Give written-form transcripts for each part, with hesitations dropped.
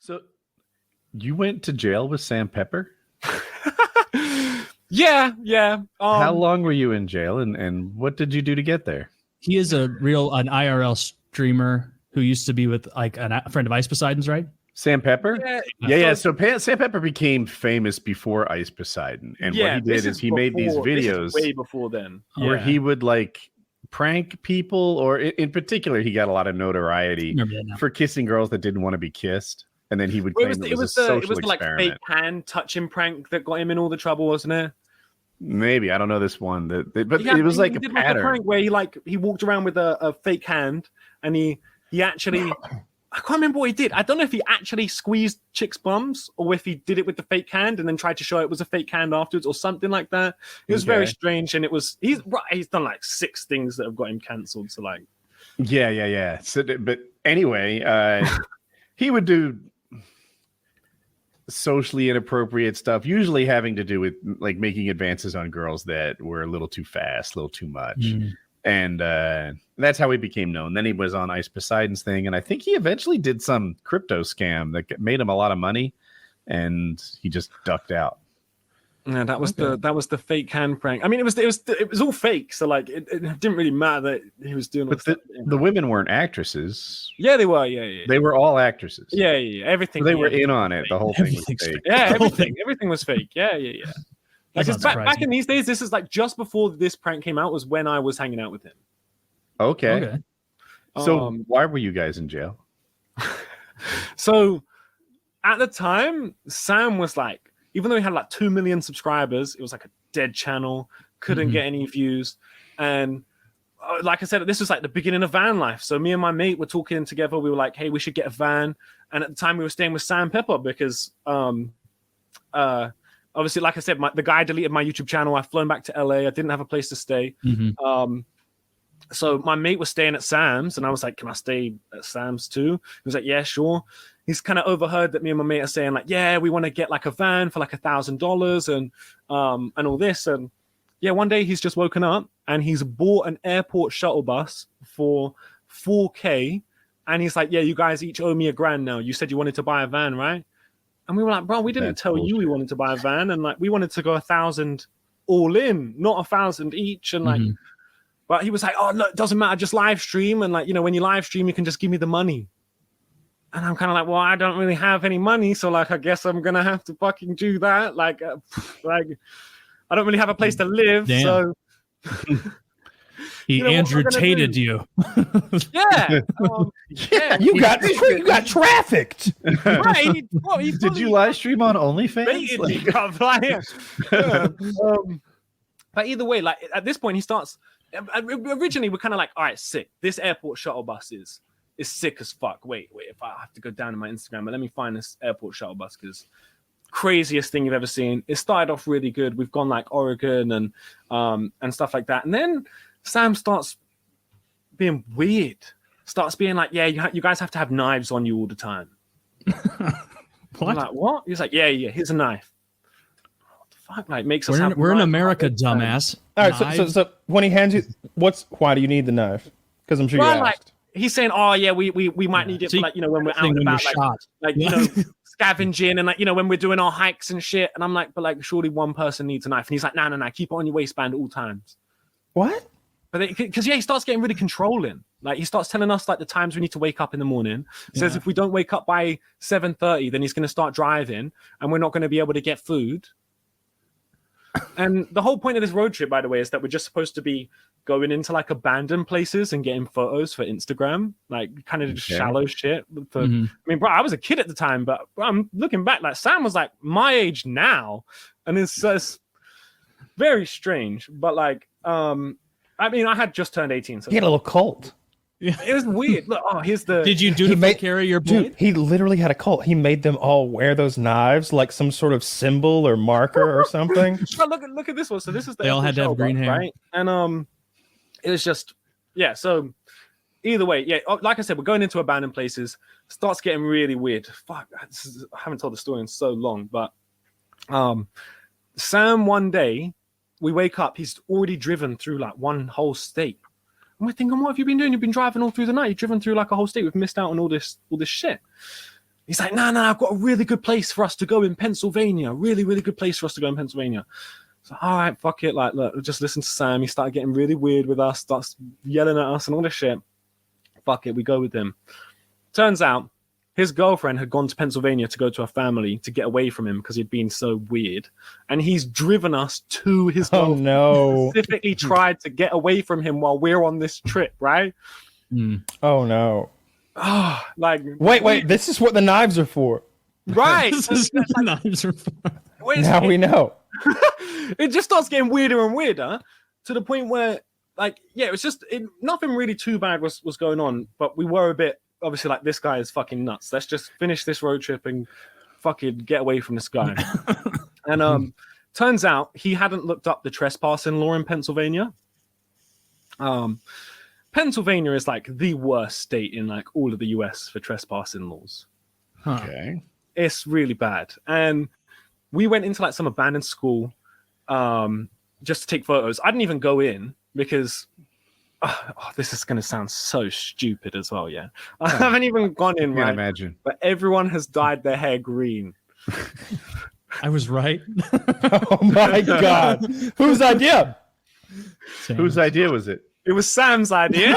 So you went to jail with Sam Pepper? Yeah. How long were you in jail, and what did you do to get there? He is an IRL streamer who used to be with like a friend of Ice Poseidon's, right? Sam Pepper? Yeah. So Sam Pepper became famous before Ice Poseidon, and what he did is he made these videos way before then, where he would like prank people, or in particular, he got a lot of notoriety for kissing girls that didn't want to be kissed. And then he would claim it was a social experiment. Like fake hand touching prank that got him in all the trouble, wasn't it? Maybe I don't know this one, but it was like a pattern. Like a prank where he walked around with a fake hand, and he actually I can't remember what he did. I don't know if he actually squeezed chicks' bums or if he did it with the fake hand and then tried to show it was a fake hand afterwards or something like that. It was very strange, and he's done like 6 things that have got him cancelled. So like, yeah. So, but anyway, he would do socially inappropriate stuff, usually having to do with like making advances on girls that were a little too fast, a little too much. And that's how he became known. Then he was on Ice Poseidon's thing, and I think he eventually did some crypto scam that made him a lot of money, and he just ducked out. Yeah, that was the fake hand prank. I mean, it was all fake, so like it didn't really matter that he was doing. But the women weren't actresses. Yeah, they were. Yeah. They were all actresses. Yeah. Everything. So they were in on it. The whole thing was fake. Yeah, everything was fake. Yeah. Like back in these days, this is like just before this prank came out was when I was hanging out with him. Okay. So why were you guys in jail? So at the time, Sam was like, even though he had like 2 million subscribers, it was like a dead channel, couldn't get any views. And like I said, this was like the beginning of van life. So me and my mate were talking together. We were like, hey, we should get a van. And at the time we were staying with Sam Pepper because obviously, like I said, the guy deleted my YouTube channel. I've flown back to LA. I didn't have a place to stay. So my mate was staying at Sam's, and I was like, can I stay at Sam's too? He was like, yeah, sure. He's kind of overheard that me and my mate are saying like, yeah, we want to get like a van for like $1,000 and all this. And yeah, one day he's just woken up and he's bought an airport shuttle bus for $4,000. And he's like, yeah, you guys each owe me $1,000 now. You said you wanted to buy a van, right? And we were like, bro, we didn't tell you we wanted to buy a van. And like, we wanted to go 1,000 all in, not 1,000 each. And like, but he was like, oh, look, it doesn't matter. Just live stream. And like, when you live stream, you can just give me the money. And I'm kind of like, well, I don't really have any money. So like, I guess I'm going to have to fucking do that. Like I don't really have a place to live. Damn. So he Andrew Tated you. Yeah. You got trafficked. Right. Did you live stream on OnlyFans? But either way, like at this point, he starts. Originally, we're kind of like, all right, sick. This airport shuttle bus is sick as fuck. Wait. If I have to go down to my Instagram, but let me find this airport shuttle bus because craziest thing you've ever seen. It started off really good. We've gone like Oregon and stuff like that, and then Sam starts being weird. Starts being like, yeah, you guys have to have knives on you all the time. What? I'm like, what? He's like, yeah, here's a knife. What the fuck? Like, makes us. We're in America, dumbass. All right, so when he hands you, why do you need the knife? Because I'm sure you asked. Like, he's saying, oh yeah, we might need it for like, when we're out and about, like scavenging and like, when we're doing our hikes and shit. And I'm like, but like, surely one person needs a knife. And he's like, no, keep it on your waistband at all times. What? But because he starts getting really controlling. Like he starts telling us like the times we need to wake up in the morning. Says if we don't wake up by 7:30, then he's going to start driving, and we're not going to be able to get food. And the whole point of this road trip, by the way, is that we're just supposed to be going into like abandoned places and getting photos for Instagram, like kind of just shallow shit. I mean, bro, I was a kid at the time, but I'm looking back, like Sam was like my age now, and it's just very strange. But like, I mean, I had just turned 18, so he had a little cult. Yeah, it was weird. Look, here's the. Did you carry your blade? Dude, he literally had a cult. He made them all wear those knives like some sort of symbol or marker or something. Look at this one. So this is they all had to have green hair, right? And it was just So either way, like I said, we're going into abandoned places. Starts getting really weird. Fuck, I haven't told the story in so long, but Sam one day. We wake up, he's already driven through like one whole state. And we're thinking, what have you been doing? You've been driving all through the night. You've driven through like a whole state. We've missed out on all this shit. He's like, no, I've got a really good place for us to go in Pennsylvania. Really, really good place for us to go in Pennsylvania. So, all right, fuck it. Like, look, just listen to Sam. He started getting really weird with us, starts yelling at us and all this shit. Fuck it, we go with him. Turns out his girlfriend had gone to Pennsylvania to go to her family to get away from him because he'd been so weird. And he's driven us to his girlfriend. No. Specifically tried to get away from him while we're on this trip, right? Oh, no. Oh, like wait, this is what the knives are for. Right. This is what the knives are for. Now we know. It just starts getting weirder and weirder to the point where, like, yeah, it was just nothing really too bad was going on, but we were a bit obviously like, this guy is fucking nuts. Let's just finish this road trip and fucking get away from this guy. And turns out he hadn't looked up the trespassing law in Pennsylvania. Pennsylvania is like the worst state in like all of the US for trespassing laws. Okay. It's really bad. And we went into like some abandoned school just to take photos. I didn't even go in because this is going to sound so stupid as well. Yeah. I haven't even gone in, right? Imagine. But everyone has dyed their hair green. I was right. Oh my God. Whose idea? Sam. Whose idea was it? It was Sam's idea.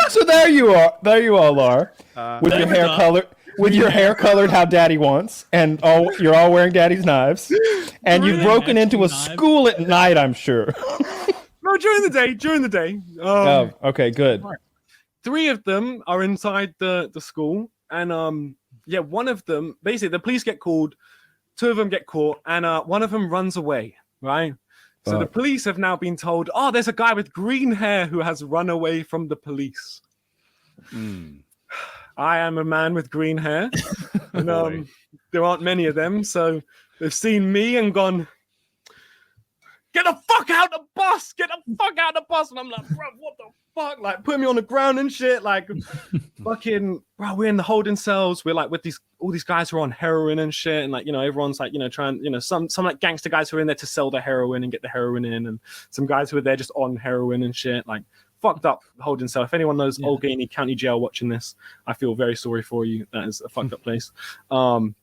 So there you are. There you all are. With your hair go. colored. With your hair colored how Daddy wants, and you're all wearing Daddy's knives, and you've broken into a school at night, I'm sure. No, during the day. Oh, okay, good. 3 of them are inside the school, and yeah, one of them, basically the police get called, 2 of them get caught, and one of them runs away, right? So the police have now been told, oh, there's a guy with green hair who has run away from the police. I am a man with green hair, and there aren't many of them, so they've seen me and gone, get the fuck out the bus! Get the fuck out the bus! And I'm like, bro, what the fuck? Like, put me on the ground and shit. Like, fucking, bro, we're in the holding cells. We're like with all these guys who are on heroin and shit, and like, you know, everyone's like, you know, trying, you know, some like gangster guys who are in there to sell the heroin and get the heroin in, and some guys who are there just on heroin and shit, like. Fucked up holding cell. If anyone knows Allegheny County Jail watching this, I feel very sorry for you. That is a fucked up place. And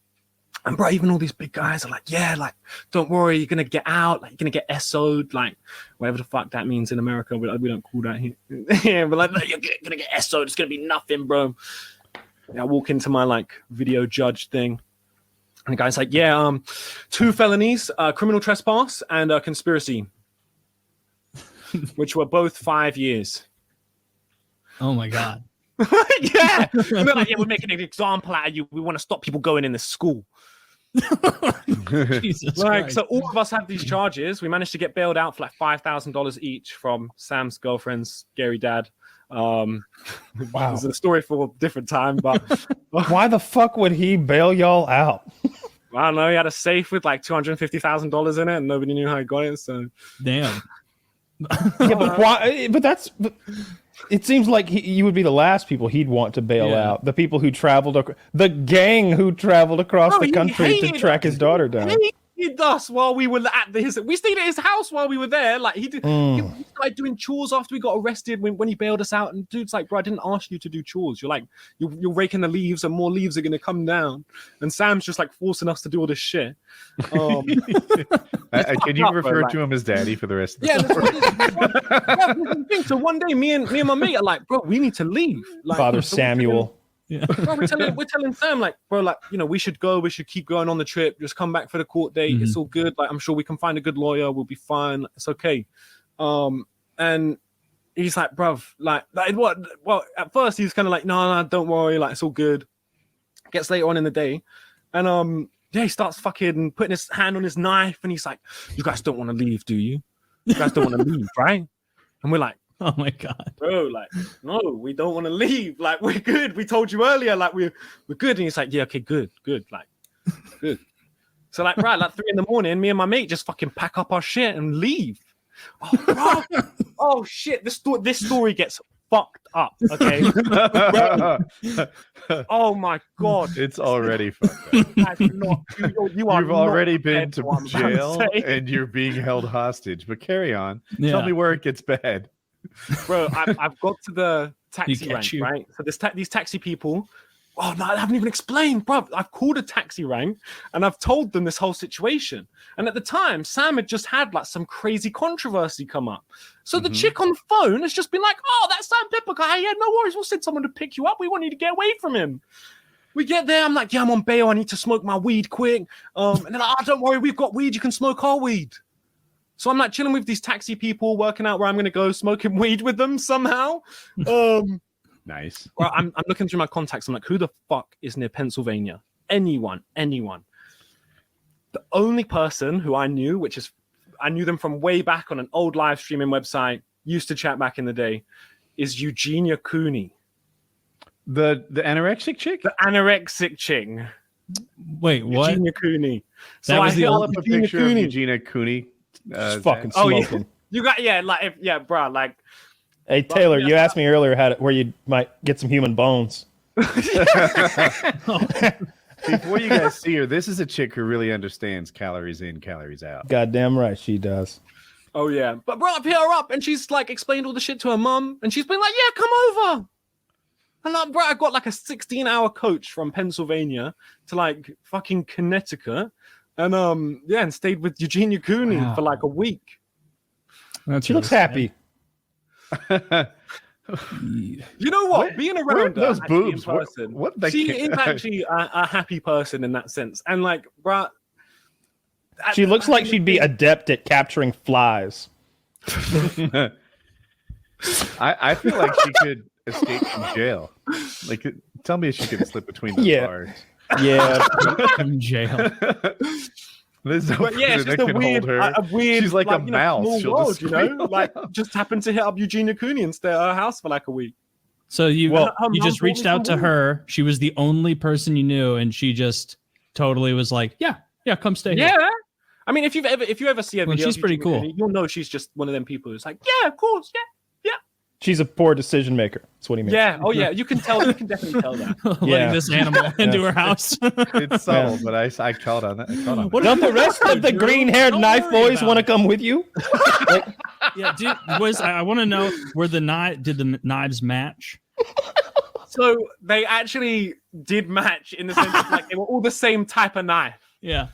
bro, even all these big guys are like, yeah, like, don't worry, you're gonna get out, like, you're gonna get SO'd, like, whatever the fuck that means in America. We don't call that here. Yeah, but like, you're gonna get SO'd. It's gonna be nothing, bro. Yeah, I walk into my like video judge thing, and the guy's like, yeah, 2 felonies, criminal trespass and conspiracy. Which were both 5 years. Oh my God. Yeah. And they're like, yeah, we're making an example out of you. We want to stop people going in the school. Jesus Like, Christ. so all of us have these charges. We managed to get bailed out for like $5,000 each from Sam's girlfriend's scary dad. Wow. It's a story for a different time, but Why the fuck would he bail y'all out? I don't know. He had a safe with like $250,000 in it, and nobody knew how he got it. So Damn. Yeah, but why? But it seems like you would be the last people he'd want to bail out. The people who traveled, the gang who traveled across the country to track his daughter down. He hated us while we were at we stayed at his house while we were there. Like he started doing chores after we got arrested when he bailed us out. And dude's like, bro, I didn't ask you to do chores. You're like, you're raking the leaves, and more leaves are gonna come down. And Sam's just like forcing us to do all this shit. Can you refer to him as daddy for the rest of the thing? So one day, me and my mate are like, bro, we need to leave. Like, Father Samuel. Yeah. Bro, we're telling Sam, like, bro, like, you know, we should go. We should keep going on the trip. Just come back for the court date. It's all good. Like, I'm sure we can find a good lawyer. We'll be fine. It's okay. And he's like, bruv, like what? Well, at first he's kind of like, no, don't worry. Like, it's all good. Gets later on in the day, and yeah, he starts fucking putting his hand on his knife, and he's like, you guys don't want to leave, do you? You guys don't want to leave, right? And we're like, Oh my God. bro, like, no, we don't want to leave. Like, we're good. We told you earlier, like, we're good. And he's like, yeah, okay, good, like, good. So, like, right, like 3 a.m, me and my mate just fucking pack up our shit and leave. Oh, bro. Oh shit, this story gets fucked up. Okay. Oh my God. It's already fucked up. You are You've already been prepared to for what I'm about jail to say. and you're being held hostage. But carry on. Yeah. Tell me where it gets bad. Bro, I've got to the taxi rank, right? So these taxi people. Oh no, I haven't even explained, bro. I've called a taxi rank and I've told them this whole situation. And at the time, Sam had just had like some crazy controversy come up. So the chick on the phone has just been like, "Oh, that's Sam Pepper guy. Yeah, no worries. We'll send someone to pick you up. We want you to get away from him." We get there. I'm like, "Yeah, I'm on bail. I need to smoke my weed quick." And they're like, "Oh, don't worry. We've got weed. You can smoke our weed." So I'm like chilling with these taxi people, working out where I'm going to go, smoking weed with them somehow. Nice. Well, I'm looking through my contacts. I'm like, who the fuck is near Pennsylvania? Anyone. The only person who I knew, I knew them from way back on an old live streaming website, used to chat back in the day, is Eugenia Cooney. The anorexic chick? The anorexic chick. Wait, what? Eugenia Cooney. That was the old picture of Eugenia Cooney. Fucking smoking. Yeah. You got, bro, like. Hey Taylor, you asked me earlier where you might get some human bones. Before you guys see her, this is a chick who really understands calories in, calories out. Goddamn right she does. Oh yeah, but bro, I pick her up and she's like explained all the shit to her mum, and she's been like, "Yeah, come over." And like, bro, I got like a 16-hour coach from Pennsylvania to like fucking Connecticut, and and stayed with Eugenia Cooney for like a week. She looks happy. You know what? Being around those boobs, person, what she is actually a happy person in that sense. And like, bruh, she looks like she'd be adept at capturing flies. I feel like she could escape from jail. Like, tell me if she could slip between the bars. Yeah, from jail. There's no it's just a weird, she's like a mouse. She'll world, like just happened to hit up Eugenia Cooney and stay at her house for like a week. So you just reached out to her. She was the only person you knew, and she just totally was like, "Yeah, come stay here." Yeah, I mean, if you ever see a video, she's pretty cool. Cooney, you'll know she's just one of them people who's like, "Yeah, of course, yeah." She's a poor decision maker. That's what he means. Yeah. Oh, yeah. You can tell. You can definitely tell that. Letting this animal into her house. It's subtle, but I caught on that. Don't the rest of the green-haired knife boys want to come with you? Yeah, dude. I want to know did the knives match? So they actually did match in the sense of like they were all the same type of knife. Yeah.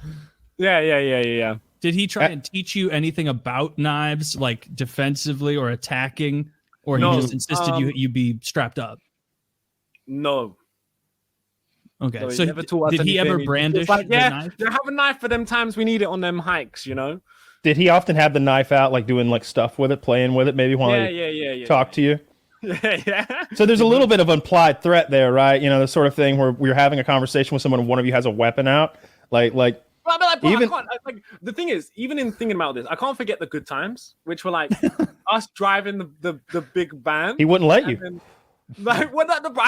Yeah. Did he try and teach you anything about knives, like defensively or attacking? Or he just insisted you be strapped up? No. Okay. So did he ever brandish the knife? Yeah, have a knife for them times we need it on them hikes, you know? Did he often have the knife out, like doing like stuff with it, playing with it, maybe while he talked to you? Yeah. So there's a little bit of implied threat there, right? You know, the sort of thing where we're having a conversation with someone and one of you has a weapon out. The thing is, even in thinking about this, I can't forget the good times, which were like us driving the big van. He wouldn't let you. I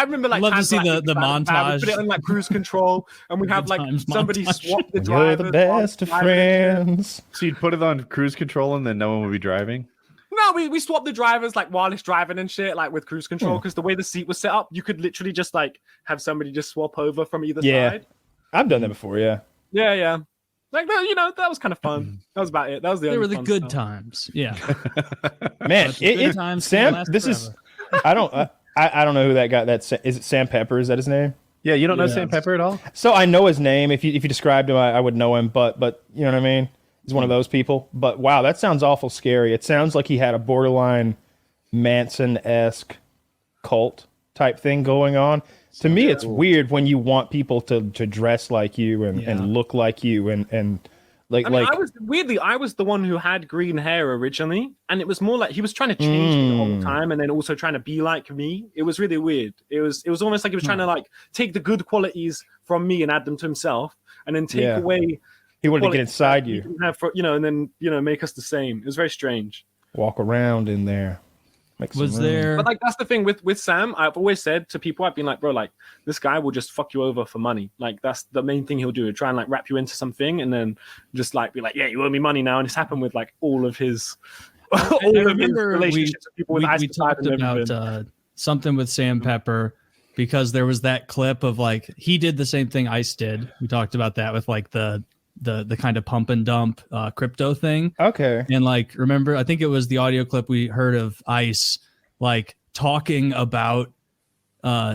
remember like love to see the montage. We put it on like cruise control, and we have like somebody swap the drivers. You're the best of friends. So you'd put it on cruise control, and then no one would be driving. No, we swapped the drivers like while it's driving and shit, like with cruise control, because the way the seat was set up, you could literally just like have somebody just swap over from either side. I've done that before. Yeah. Yeah. Like, you know, that was kind of fun. That was about it. That was the only fun good stuff. times. Yeah. Man, Sam. This is. I don't know who that guy. Is it Sam Pepper? Is that his name? Yeah, you don't know Sam Pepper at all. So I know his name. If you described him, I would know him. But you know what I mean. He's one of those people. But wow, that sounds awful scary. It sounds like he had a borderline Manson-esque cult type thing going on. To me, it's weird when you want people to dress like you and look like you and like. I was the one who had green hair originally, and it was more like he was trying to change me the whole time, and then also trying to be like me. It was really weird. It was almost like he was trying to like take the good qualities from me and add them to himself, and then take away. He wanted to get inside you, and then make us the same. It was very strange. Walk around in there. Was there? But like that's the thing with Sam. I've always said to people, I've been like, bro, like this guy will just fuck you over for money. Like that's the main thing he'll do. He'll try and like wrap you into something, and then just like be like, yeah, you owe me money now. And it's happened with like all of his, his relationships with people. We talked about something with Sam Pepper because there was that clip of like he did the same thing Ice did. We talked about that with like the the kind of pump and dump crypto thing. Okay. And like, remember, I think it was the audio clip we heard of Ice like talking about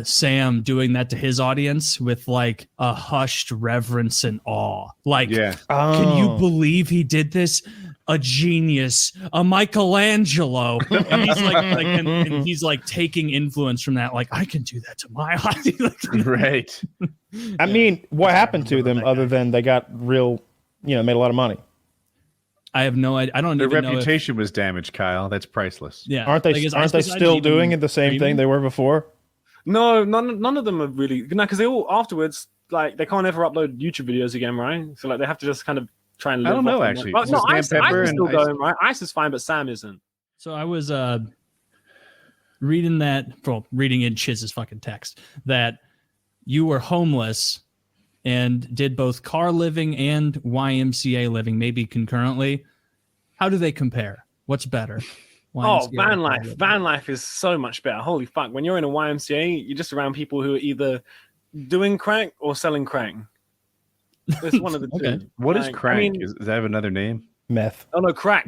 Sam doing that to his audience with like a hushed reverence and awe. Like, can you believe he did this? A genius, a Michelangelo. And he's like and he's like taking influence from that. Like, I can do that to my audience. Right. I mean, what happened to them other than they got real, made a lot of money? I have no idea. I don't even know. Their reputation was damaged, Kyle. That's priceless. Yeah. Aren't they still doing it the same thing they were before? No, none of them are really because they all afterwards they can't ever upload YouTube videos again, right? So like they have to just kind of try and live. I don't know actually. But no, Ice is still going, right? Ice is fine, but Sam isn't. So I was reading in Chiz's fucking text that you were homeless and did both car living and YMCA living, maybe concurrently. How do they compare? What's better? YMCA van life. Van life is so much better. Holy fuck. When you're in a YMCA, you're just around people who are either doing crack or selling crack. It's one of the two. What is crack? Does that have another name? Meth. Oh no, crack.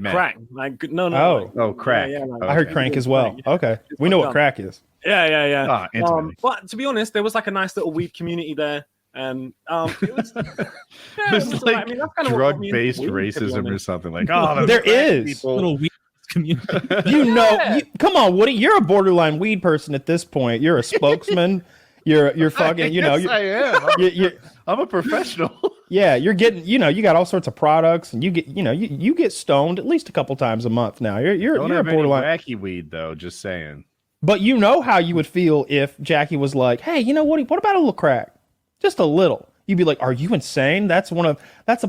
Like no. Crack. I heard crank as well. Okay, we know what crack is. Yeah. But to be honest, there was like a nice little weed community there, and it was. There's like drug-based racism or something like. Oh, there is little weed community. Come on, Woody, you're a borderline weed person at this point. You're a spokesman. You're fucking. I am. I'm a professional. Yeah, you're getting, you got all sorts of products, and you get stoned at least a couple times a month now. You're a borderline wacky weed though. Just saying. But you know how you would feel if Jackie was like, "Hey, what about a little crack? Just a little." You'd be like, "Are you insane? That's it's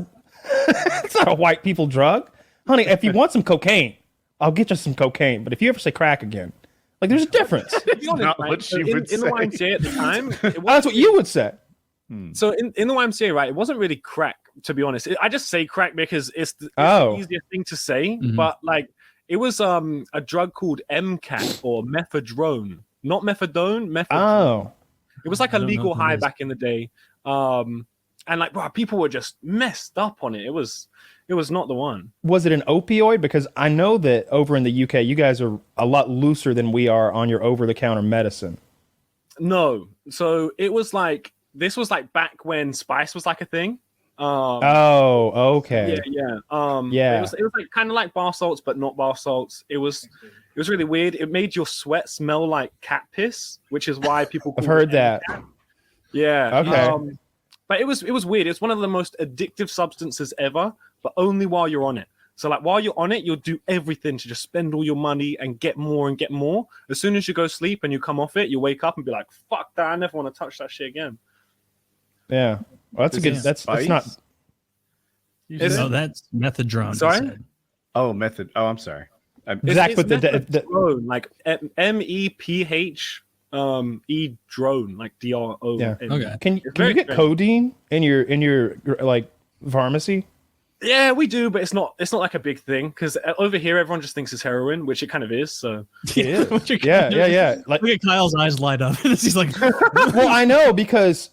not a white people drug, honey. If you want some cocaine, I'll get you some cocaine. But if you ever say crack again, like there's a difference." Not what she would say. In the YMCA at the time, that's what you would say. So in the YMCA, right, it wasn't really crack, to be honest. I just say crack because it's the easier thing to say. Mm-hmm. But like it was a drug called MCAT or methadone, not methadone. Methadone. Oh, it was like a legal high back in the day. And like, bro, people were just messed up on it. It was not the one. Was it an opioid? Because I know that over in the UK, you guys are a lot looser than we are on your over-the-counter medicine. No, so it was like. This was like back when spice was like a thing. Okay. Yeah. Yeah. It was like kind of like bar salts, but not bar salts. It was really weird. It made your sweat smell like cat piss, which is why people. I've heard that. Yeah. Okay. But it was weird. It's one of the most addictive substances ever, but only while you're on it. So like while you're on it, you'll do everything to just spend all your money and get more and get more. As soon as you go sleep and you come off it, you wake up and be like, "Fuck that! I never want to touch that shit again." Yeah, well, that's a good. That's not. No, that's methadone. Sorry. Oh, method. Oh, I'm sorry. Zach put the drone, like MEPH drone, like DRO. Yeah. Okay. Can you get codeine in your like pharmacy? Yeah, we do, but it's not like a big thing because over here everyone just thinks it's heroin, which it kind of is. So it is. Yeah. Like, look at Kyle's eyes light up. He's like, well, I know because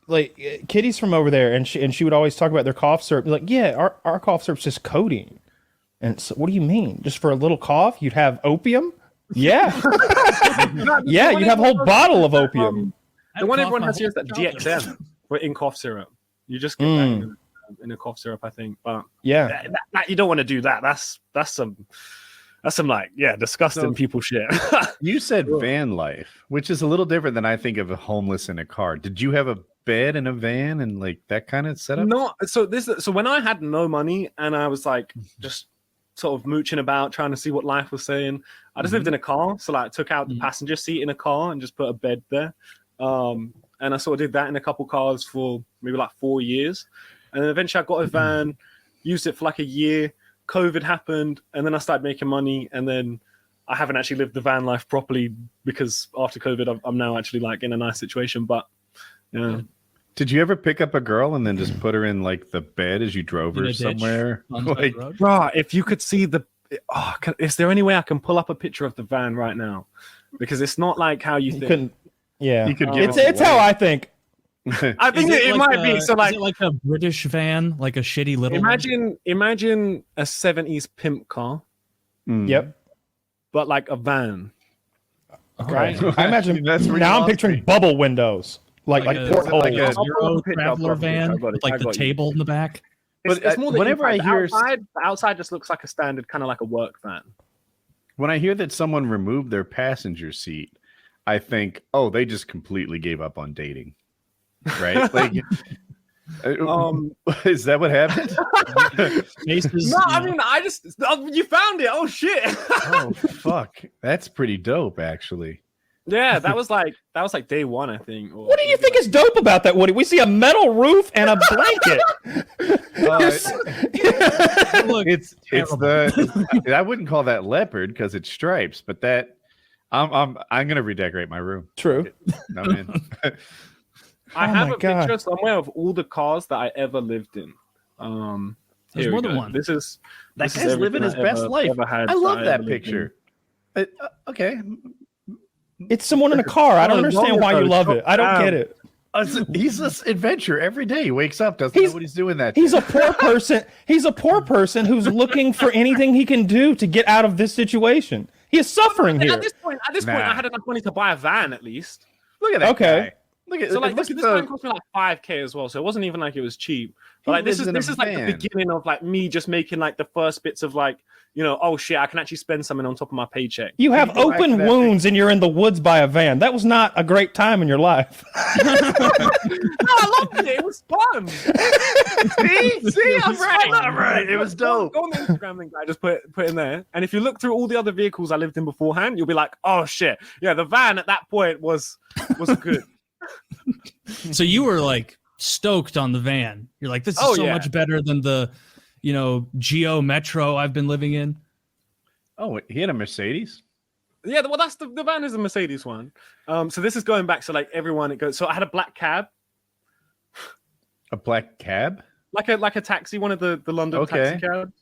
like Kitty's from over there, and she would always talk about their cough syrup. Like, yeah, our cough syrup's just codeine. And so, what do you mean? Just for a little cough, you'd have opium? Yeah, yeah, you'd have a whole bottle of opium. The one everyone has here is that DXM for in cough syrup. You just get that in a cough syrup, I think. But yeah, that you don't want to do that. That's some like disgusting people shit. You said van life, which is a little different than I think of a homeless in a car. Did you have a bed in a van and like that kind of setup? No. So when I had no money and I was like just sort of mooching about trying to see what life was saying, I just lived in a car. So like I took out the passenger seat in a car and just put a bed there. And I sort of did that in a couple cars for maybe like 4 years. And then eventually I got a van, used it for like a year. COVID happened, and then I started making money, and then I haven't actually lived the van life properly because after COVID, I'm now actually like in a nice situation. But yeah. Did you ever pick up a girl and then just put her in like the bed as you drove her somewhere? Like, bro, if you could see is there any way I can pull up a picture of the van right now? Because it's not like how you think. Yeah, you could it's how I think. I think it might be. So is it like a British van, like a shitty little imagine a 70s pimp car. Yep. But like a van. Okay. Right? I imagine now I'm picturing bubble windows. Like portholes. like a Euro traveler van with like the table in the back. It's more whenever I hear the outside just looks like a standard kind of like a work van. When I hear that someone removed their passenger seat, I think, oh, they just completely gave up on dating. Right? Like, is that what happened? No, I mean, you found it. Oh shit! Oh fuck, that's pretty dope, actually. Yeah, that was like day one, I think. What do you think is dope about that, Woody? We see a metal roof and a blanket. Look, it's the I wouldn't call that leopard because it's stripes, but that I'm gonna redecorate my room. True. I'm in. I have a picture somewhere of all the cars that I ever lived in. There's more than one. This Guy's is living his best life. I love that picture. Okay. It's someone in a car. I don't understand why you love it. I don't get it. He's this adventure every day. He wakes up, doesn't know what he's doing that day. He's a poor person. He's a poor person who's looking for anything he can do to get out of this situation. He is suffering here. At this point, I had enough money to buy a van at least. Look at that guy. Look at this van cost me like $5,000 as well, so it wasn't even like it was cheap. But like this is like the beginning of like me just making like the first bits of like, you know, oh shit, I can actually spend something on top of my paycheck. You have open wounds and you're in the woods by a van. That was not a great time in your life. No, I loved it. It was fun. See, I'm right. It was dope. Go on the Instagram link I just put in there. And if you look through all the other vehicles I lived in beforehand, you'll be like, oh shit. Yeah, the van at that point was good. So you were like stoked on the van. You're like, this is much better than the, you know, Geo Metro I've been living in. Oh, he had a Mercedes? Yeah, well, that's the van is a Mercedes one. So this is going back. So like everyone, it goes. So I had a black cab. A black cab? Like a taxi, one of the London taxi cabs.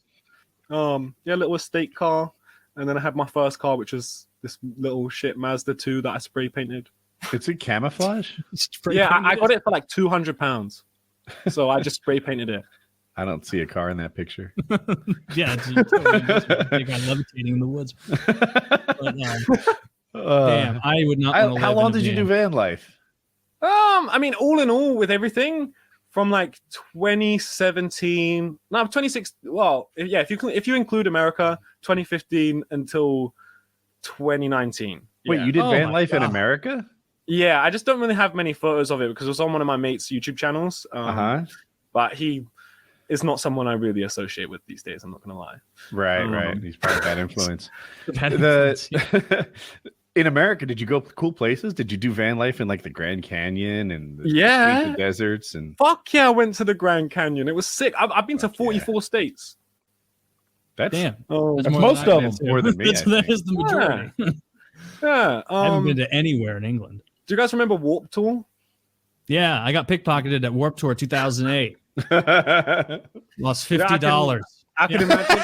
Yeah, little estate car, and then I had my first car, which was this little shit Mazda 2 that I spray painted. It's a camouflage? I got it for like £200. So I just spray painted it. I don't see a car in that picture. Yeah, it's totally guy levitating in the woods. But, damn, I would not. How long did you do van life? I mean, all in all, with everything from like 2017, no, 26. Well, yeah, if you include America, 2015 until 2019. Wait, yeah. you did van life in America? Yeah, I just don't really have many photos of it because it was on one of my mates' YouTube channels. But he is not someone I really associate with these days. I'm not gonna lie. Right. He's probably bad influence. In America, did you go cool places? Did you do van life in like the Grand Canyon and the deserts? And fuck yeah, I went to the Grand Canyon. It was sick. I've been to 44 states. That's damn. That's most of them. More than me. That is the majority. Yeah. I haven't been to anywhere in England. Do you guys remember Warped Tour? Yeah, I got pickpocketed at Warped Tour 2008. Lost $50. I can imagine.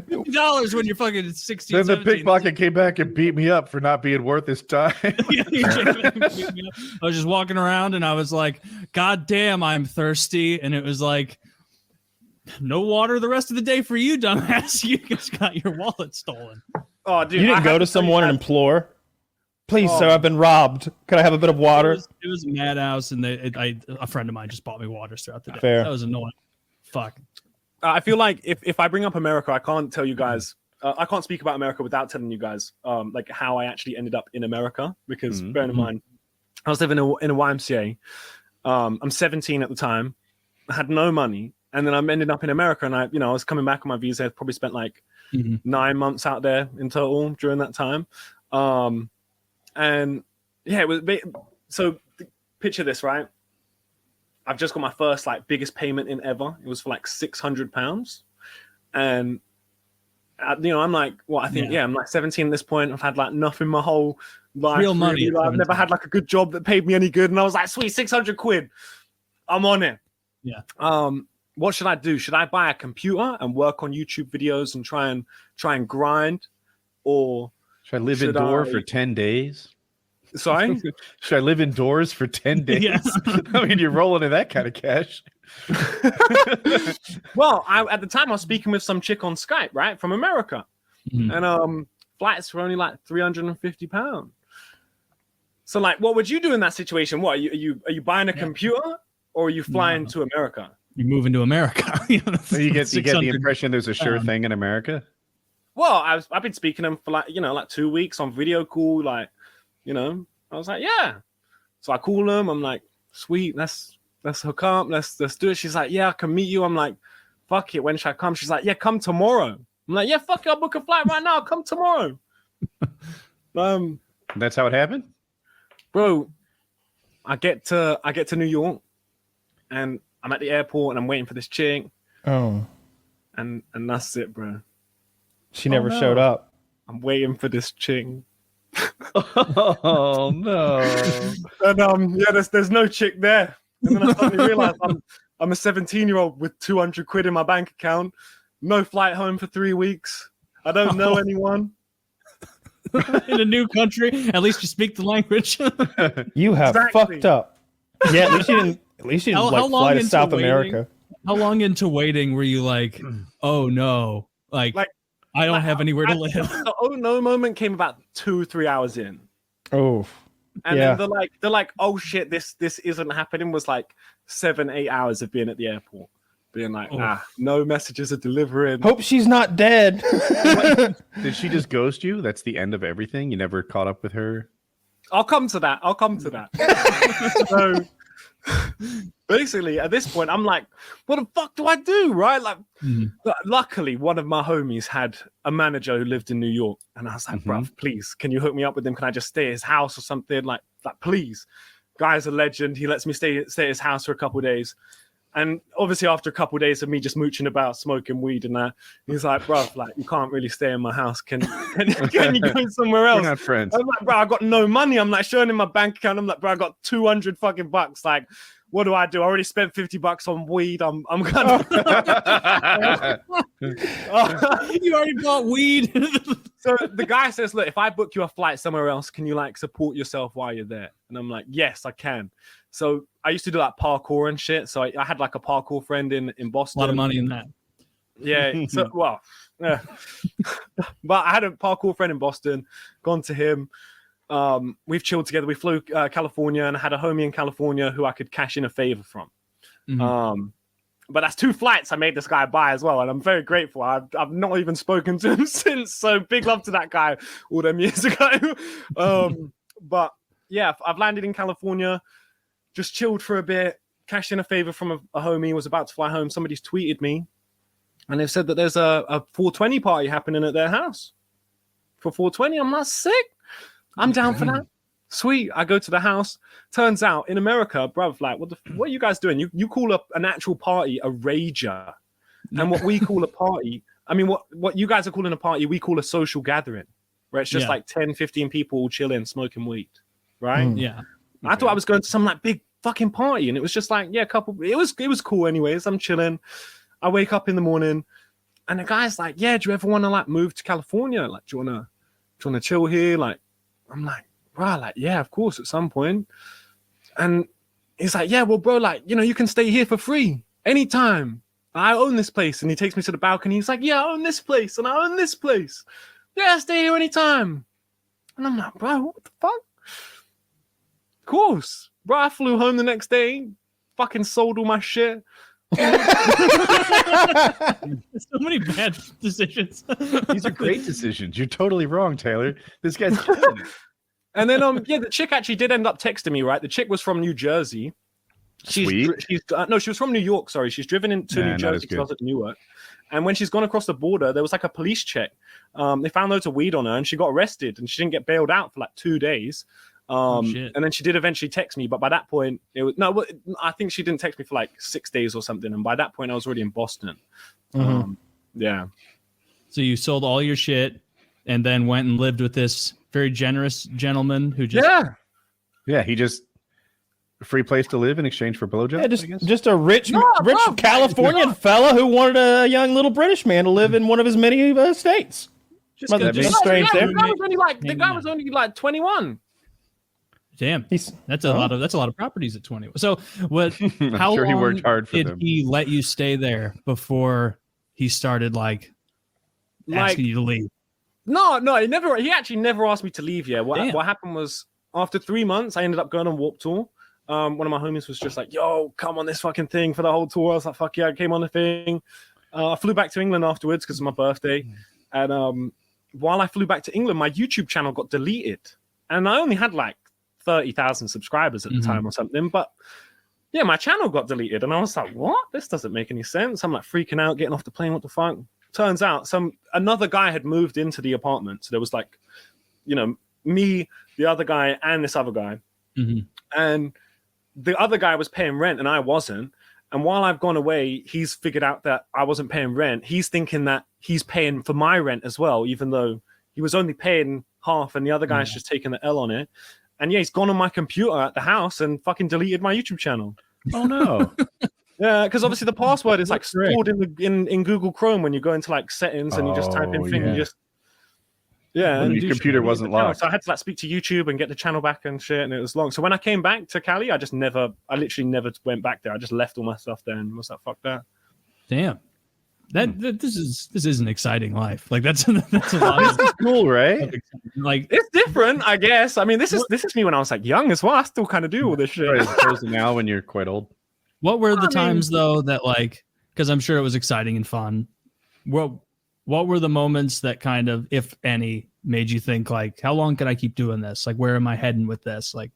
$50 when you're fucking 16. Then the 17. pickpocket came back and beat me up for not being worth his time. I was just walking around and I was like, God damn, I'm thirsty. And it was like, no water the rest of the day for you, dumbass. You just got your wallet stolen. Oh, dude, you didn't go to someone and implore? Please, sir, I've been robbed. Could I have a bit of water? It was a madhouse, and a friend of mine just bought me waters throughout the day. Fair. That was annoying. Fuck. I feel like if I bring up America, I can't tell you guys. I can't speak about America without telling you guys like how I actually ended up in America. Because bearing in mind, I was living in a YMCA. I'm 17 at the time. I had no money, and then I ended up in America. And I was coming back on my visa. I probably spent like 9 months out there in total during that time. And yeah, it was so. Picture this, right? I've just got my first like biggest payment in ever. It was for like £600, and I'm like, what? I think I'm like 17 at this point. I've had like nothing my whole life. Real money. Really. I've never had like a good job that paid me any good, and I was like, sweet, £600. I'm on it. Yeah. What should I do? Should I buy a computer and work on YouTube videos and try and grind, or should I live indoor for 10 days? Sorry? Should I live indoors for 10 days? Yeah. I mean, you're rolling in that kind of cash. Well, at the time I was speaking with some chick on Skype, right, from America, and flights were only like £350. So, like, what would you do in that situation? What are you buying a computer, or are you flying to America? You're moving to America. You get the impression there's a sure thing in America. Well, I've been speaking to them for like 2 weeks on video call, like, I was like, yeah. So I call them. I'm like, sweet, let's hook up. Let's do it. She's like, yeah, I can meet you. I'm like, fuck it. When should I come? She's like, yeah, come tomorrow. I'm like, yeah, fuck it. I'll book a flight right now. Come tomorrow. That's how it happened, bro. I get to New York, and I'm at the airport, and I'm waiting for this chick. Oh, and that's it, bro. She never showed up. I'm waiting for this chick. Oh no! And there's no chick there. And then I suddenly realized I'm a 17-year-old with 200 quid in my bank account, no flight home for 3 weeks. I don't know anyone. In a new country, at least you speak the language. You have fucked up. Yeah, at least you didn't like fly to South America. How long into waiting were you like, oh no, like I don't have anywhere to live? The oh no moment came about 2-3 hours in. Oh, and then they're like, oh shit, this isn't happening. Was like 7-8 hours of being at the airport, being like, no messages are delivering. Hope she's not dead. Did she just ghost you? That's the end of everything. You never caught up with her. I'll come to that. So basically, at this point, I'm like, what the fuck do I do? Right? Like, luckily, one of my homies had a manager who lived in New York. And I was like, bruv, please, can you hook me up with him? Can I just stay at his house or something? Like please. Guy's a legend. He lets me stay at his house for a couple of days. And obviously, after a couple of days of me just mooching about, smoking weed and that, he's like, bruv, like, you can't really stay in my house. Can you go somewhere else? We're not friends. I'm like, bro, I got no money. I'm like showing him my bank account. I'm like, bro, I got 200 fucking bucks. Like, what do I do? I already spent $50 on weed. I'm gonna. You already bought weed. So the guy says, look, if I book you a flight somewhere else, can you like support yourself while you're there? And I'm like, yes, I can. So I used to do like parkour and shit. So I had like a parkour friend in Boston. A lot of money in that. Yeah. So yeah. But I had a parkour friend in Boston. Gone to him. We've chilled together. We flew California, and I had a homie in California who I could cash in a favor from. But that's 2 flights I made this guy buy as well, and I'm very grateful. I've not even spoken to him since. So big love to that guy all them years ago. But yeah, I've landed in California. Just chilled for a bit, cashed in a favor from a homie, was about to fly home. Somebody's tweeted me, and they've said that there's a 420 party happening at their house. For 420, I'm not sick. I'm down for that. Sweet. I go to the house. Turns out in America, bruv, like, what are you guys doing? You call up an actual party a rager. And what we call a party, I mean, what you guys are calling a party, we call a social gathering, where it's just like 10, 15 people all chilling, smoking weed, right? Yeah. I thought I was going to some like big fucking party, and it was just like, yeah, it was cool anyways. I'm chilling. I wake up in the morning, and the guy's like, yeah, do you ever want to like move to California? Like, do you want to chill here? Like, I'm like, right, like, yeah, of course, at some point. And he's like, yeah, well, bro, like, you can stay here for free anytime. I own this place. And he takes me to the balcony. He's like, yeah, I own this place, and I own this place. Yeah, stay here anytime. And I'm like, bro, what the fuck? Of course. Bro, I flew home the next day, fucking sold all my shit. So many bad decisions. These are great decisions. You're totally wrong, Taylor. This guy's killing it. And then the chick actually did end up texting me, right? The chick was from New Jersey. She was from New York, sorry. She's driven into New Jersey because I was at Newark. And when she's gone across the border, there was like a police check. They found loads of weed on her, and she got arrested, and she didn't get bailed out for like 2 days. And then she did eventually text me, but by that point I think she didn't text me for like 6 days or something, and by that point I was already in Boston. Yeah. So you sold all your shit and then went and lived with this very generous gentleman who just he just a free place to live in exchange for blowjobs. Yeah, just a rich Californian fella who wanted a young little British man to live in one of his many states. The guy was only like 21. Damn, He's that's a lot of properties at 20. So what? How sure he long worked hard for did them. he let you stay there before he started asking you to leave? No, he actually never asked me to leave. Yeah, what happened was after 3 months, I ended up going on Warped Tour. One of my homies was just like, "Yo, come on this fucking thing for the whole tour." I was like, "Fuck yeah!" I came on the thing. I flew back to England afterwards because of my birthday, and while I flew back to England, my YouTube channel got deleted, and I only had like 30,000 subscribers at the time or something. But yeah, my channel got deleted, and I was like, "What? This doesn't make any sense." I'm like freaking out, getting off the plane. What the fuck? Turns out another guy had moved into the apartment, so there was like, me, the other guy, and this other guy, and the other guy was paying rent and I wasn't. And while I've gone away, he's figured out that I wasn't paying rent. He's thinking that he's paying for my rent as well, even though he was only paying half and the other guy's just taking the L on it. And yeah, he's gone on my computer at the house and fucking deleted my YouTube channel. Oh no. Yeah, because obviously the password is like stored in Google Chrome when you go into like settings and you just type in thing, you just and your computer wasn't locked. So I had to speak to YouTube and get the channel back and shit, and it was long. So when I came back to Cali, I literally never went back there. I just left all my stuff there and was like, fuck that. Damn. This is an exciting life. Like that's a lot. This is cool, right? Like it's different, I guess. I mean, this is me when I was like young as well. I still kind of do all this shit. As opposed to now when you're quite old. What were the times though that because I'm sure it was exciting and fun. What were the moments that kind of, if any, made you think like, how long can I keep doing this? Like, where am I heading with this? Like,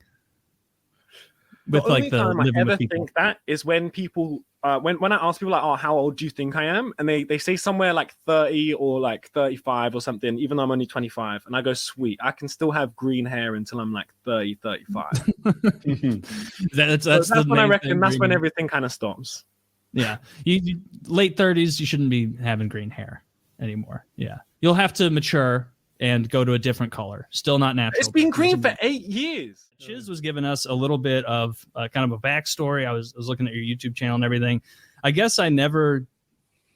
with the only time I ever people. think that is when people, when I ask people like, oh, how old do you think I am? And they say somewhere like 30 or like 35 or something, even though I'm only 25. And I go, sweet, I can still have green hair until I'm like 30, 35. that's when I reckon that's when everything kind of stops. Yeah. You late 30s, you shouldn't be having green hair anymore. Yeah. You'll have to mature and go to a different color. Still not natural. It's been green for 8 years. Chiz was giving us a little bit of kind of a backstory. I was looking at your YouTube channel and everything. I guess I never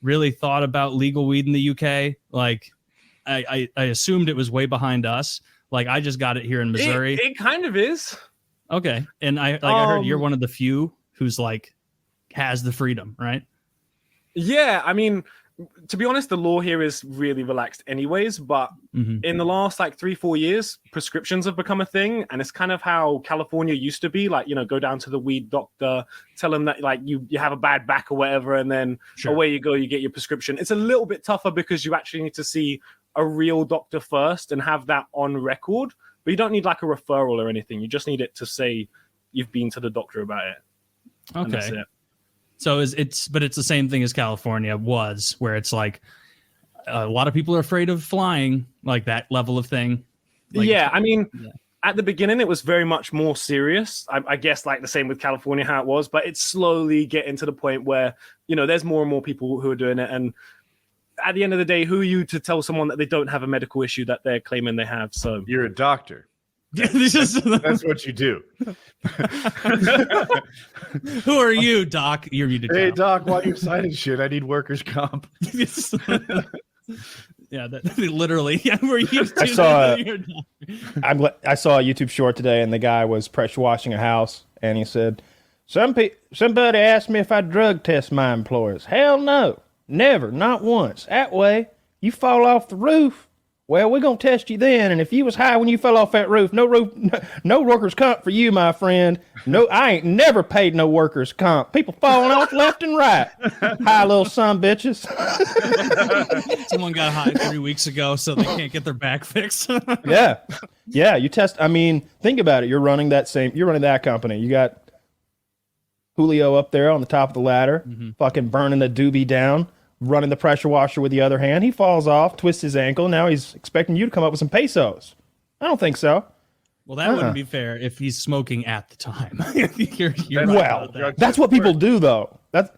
really thought about legal weed in the UK. Like I assumed it was way behind us. Like I just got it here in Missouri. It kind of is. Okay. And I heard you're one of the few who's like has the freedom, right? Yeah, I mean, to be honest, the law here is really relaxed anyways, but in the last like 3-4 years, prescriptions have become a thing. And it's kind of how California used to be, like, go down to the weed doctor, tell them that like you have a bad back or whatever, and then away you go, you get your prescription. It's a little bit tougher because you actually need to see a real doctor first and have that on record, but you don't need like a referral or anything. You just need it to say you've been to the doctor about it. Okay. That's it. So it's the same thing as California was, where it's like a lot of people are afraid of flying, like that level of thing. Like, I mean, at the beginning, it was very much more serious. I guess like the same with California, how it was, but it's slowly getting to the point where, there's more and more people who are doing it. And at the end of the day, who are you to tell someone that they don't have a medical issue that they're claiming they have? So you're a doctor. That's what you do. Who are you, Doc? You're you to Hey, Doc, why are you signing shit? I need workers' comp. Yeah, literally. Yeah, were you? I saw a YouTube short today, and the guy was pressure washing a house, and he said, "Somebody asked me if I drug test my employers. Hell no, never, not once. That way, you fall off the roof. Well, we're going to test you then, and if you was high when you fell off that roof, no workers' comp for you, my friend. No, I ain't never paid no workers' comp. People falling off left and right. High little son bitches." Someone got high 3 weeks ago, so they can't get their back fixed. Yeah. You test. I mean, think about it. You're running that company. You got Julio up there on the top of the ladder, fucking burning the doobie down, running the pressure washer with the other hand. He falls off, twists his ankle. Now he's expecting you to come up with some pesos. I don't think so. Well, that wouldn't be fair if he's smoking at the time. you're well, that's what people do, though. That's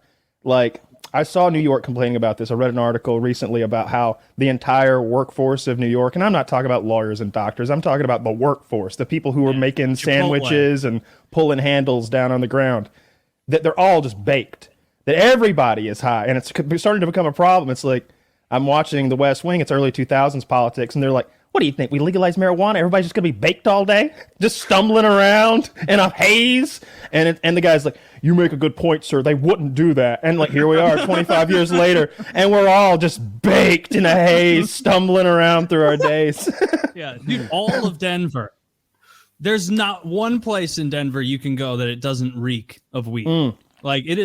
like, I saw New York complaining about this. I read an article recently about how the entire workforce of New York, and I'm not talking about lawyers and doctors, I'm talking about the workforce, the people who are making sandwiches and pulling handles down on the ground, that they're all just baked. That everybody is high, and it's starting to become a problem. It's like, I'm watching The West Wing, it's early 2000s politics, and they're like, what do you think? We legalize marijuana, everybody's just gonna be baked all day, just stumbling around in a haze. And the guy's like, you make a good point, sir. They wouldn't do that. And like, here we are 25 years later, and we're all just baked in a haze, stumbling around through our days. Yeah, dude, all of Denver. There's not one place in Denver you can go that it doesn't reek of weed. Like it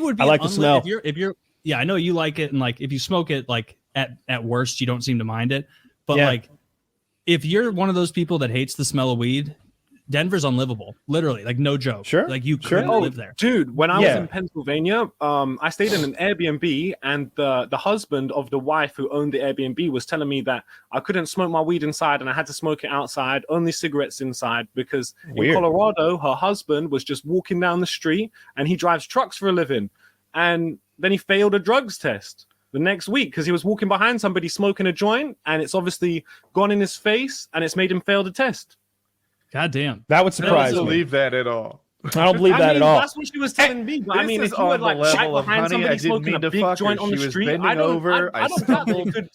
would be. I like the smell. If you're, yeah, I know you like it, and like if you smoke it, like at worst you don't seem to mind it, but like if you're one of those people that hates the smell of weed, Denver's unlivable. Literally, like no joke. Sure, like you couldn't live there, dude. When I was in Pennsylvania, I stayed in an Airbnb, and the husband of the wife who owned the Airbnb was telling me that I couldn't smoke my weed inside, and I had to smoke it outside. Only cigarettes inside, because in Colorado, her husband was just walking down the street, and he drives trucks for a living, and then he failed a drugs test the next week because he was walking behind somebody smoking a joint, and it's obviously gone in his face, and it's made him fail the test. God damn. That would surprise me. I don't believe that at all. I don't believe that at all. That's what she was telling me. But I mean, This if is you on were the like level of, behind honey, somebody I didn't smoking mean a to big fuck her. joint on the She was street, bending I don't over. I don't doubt that you could.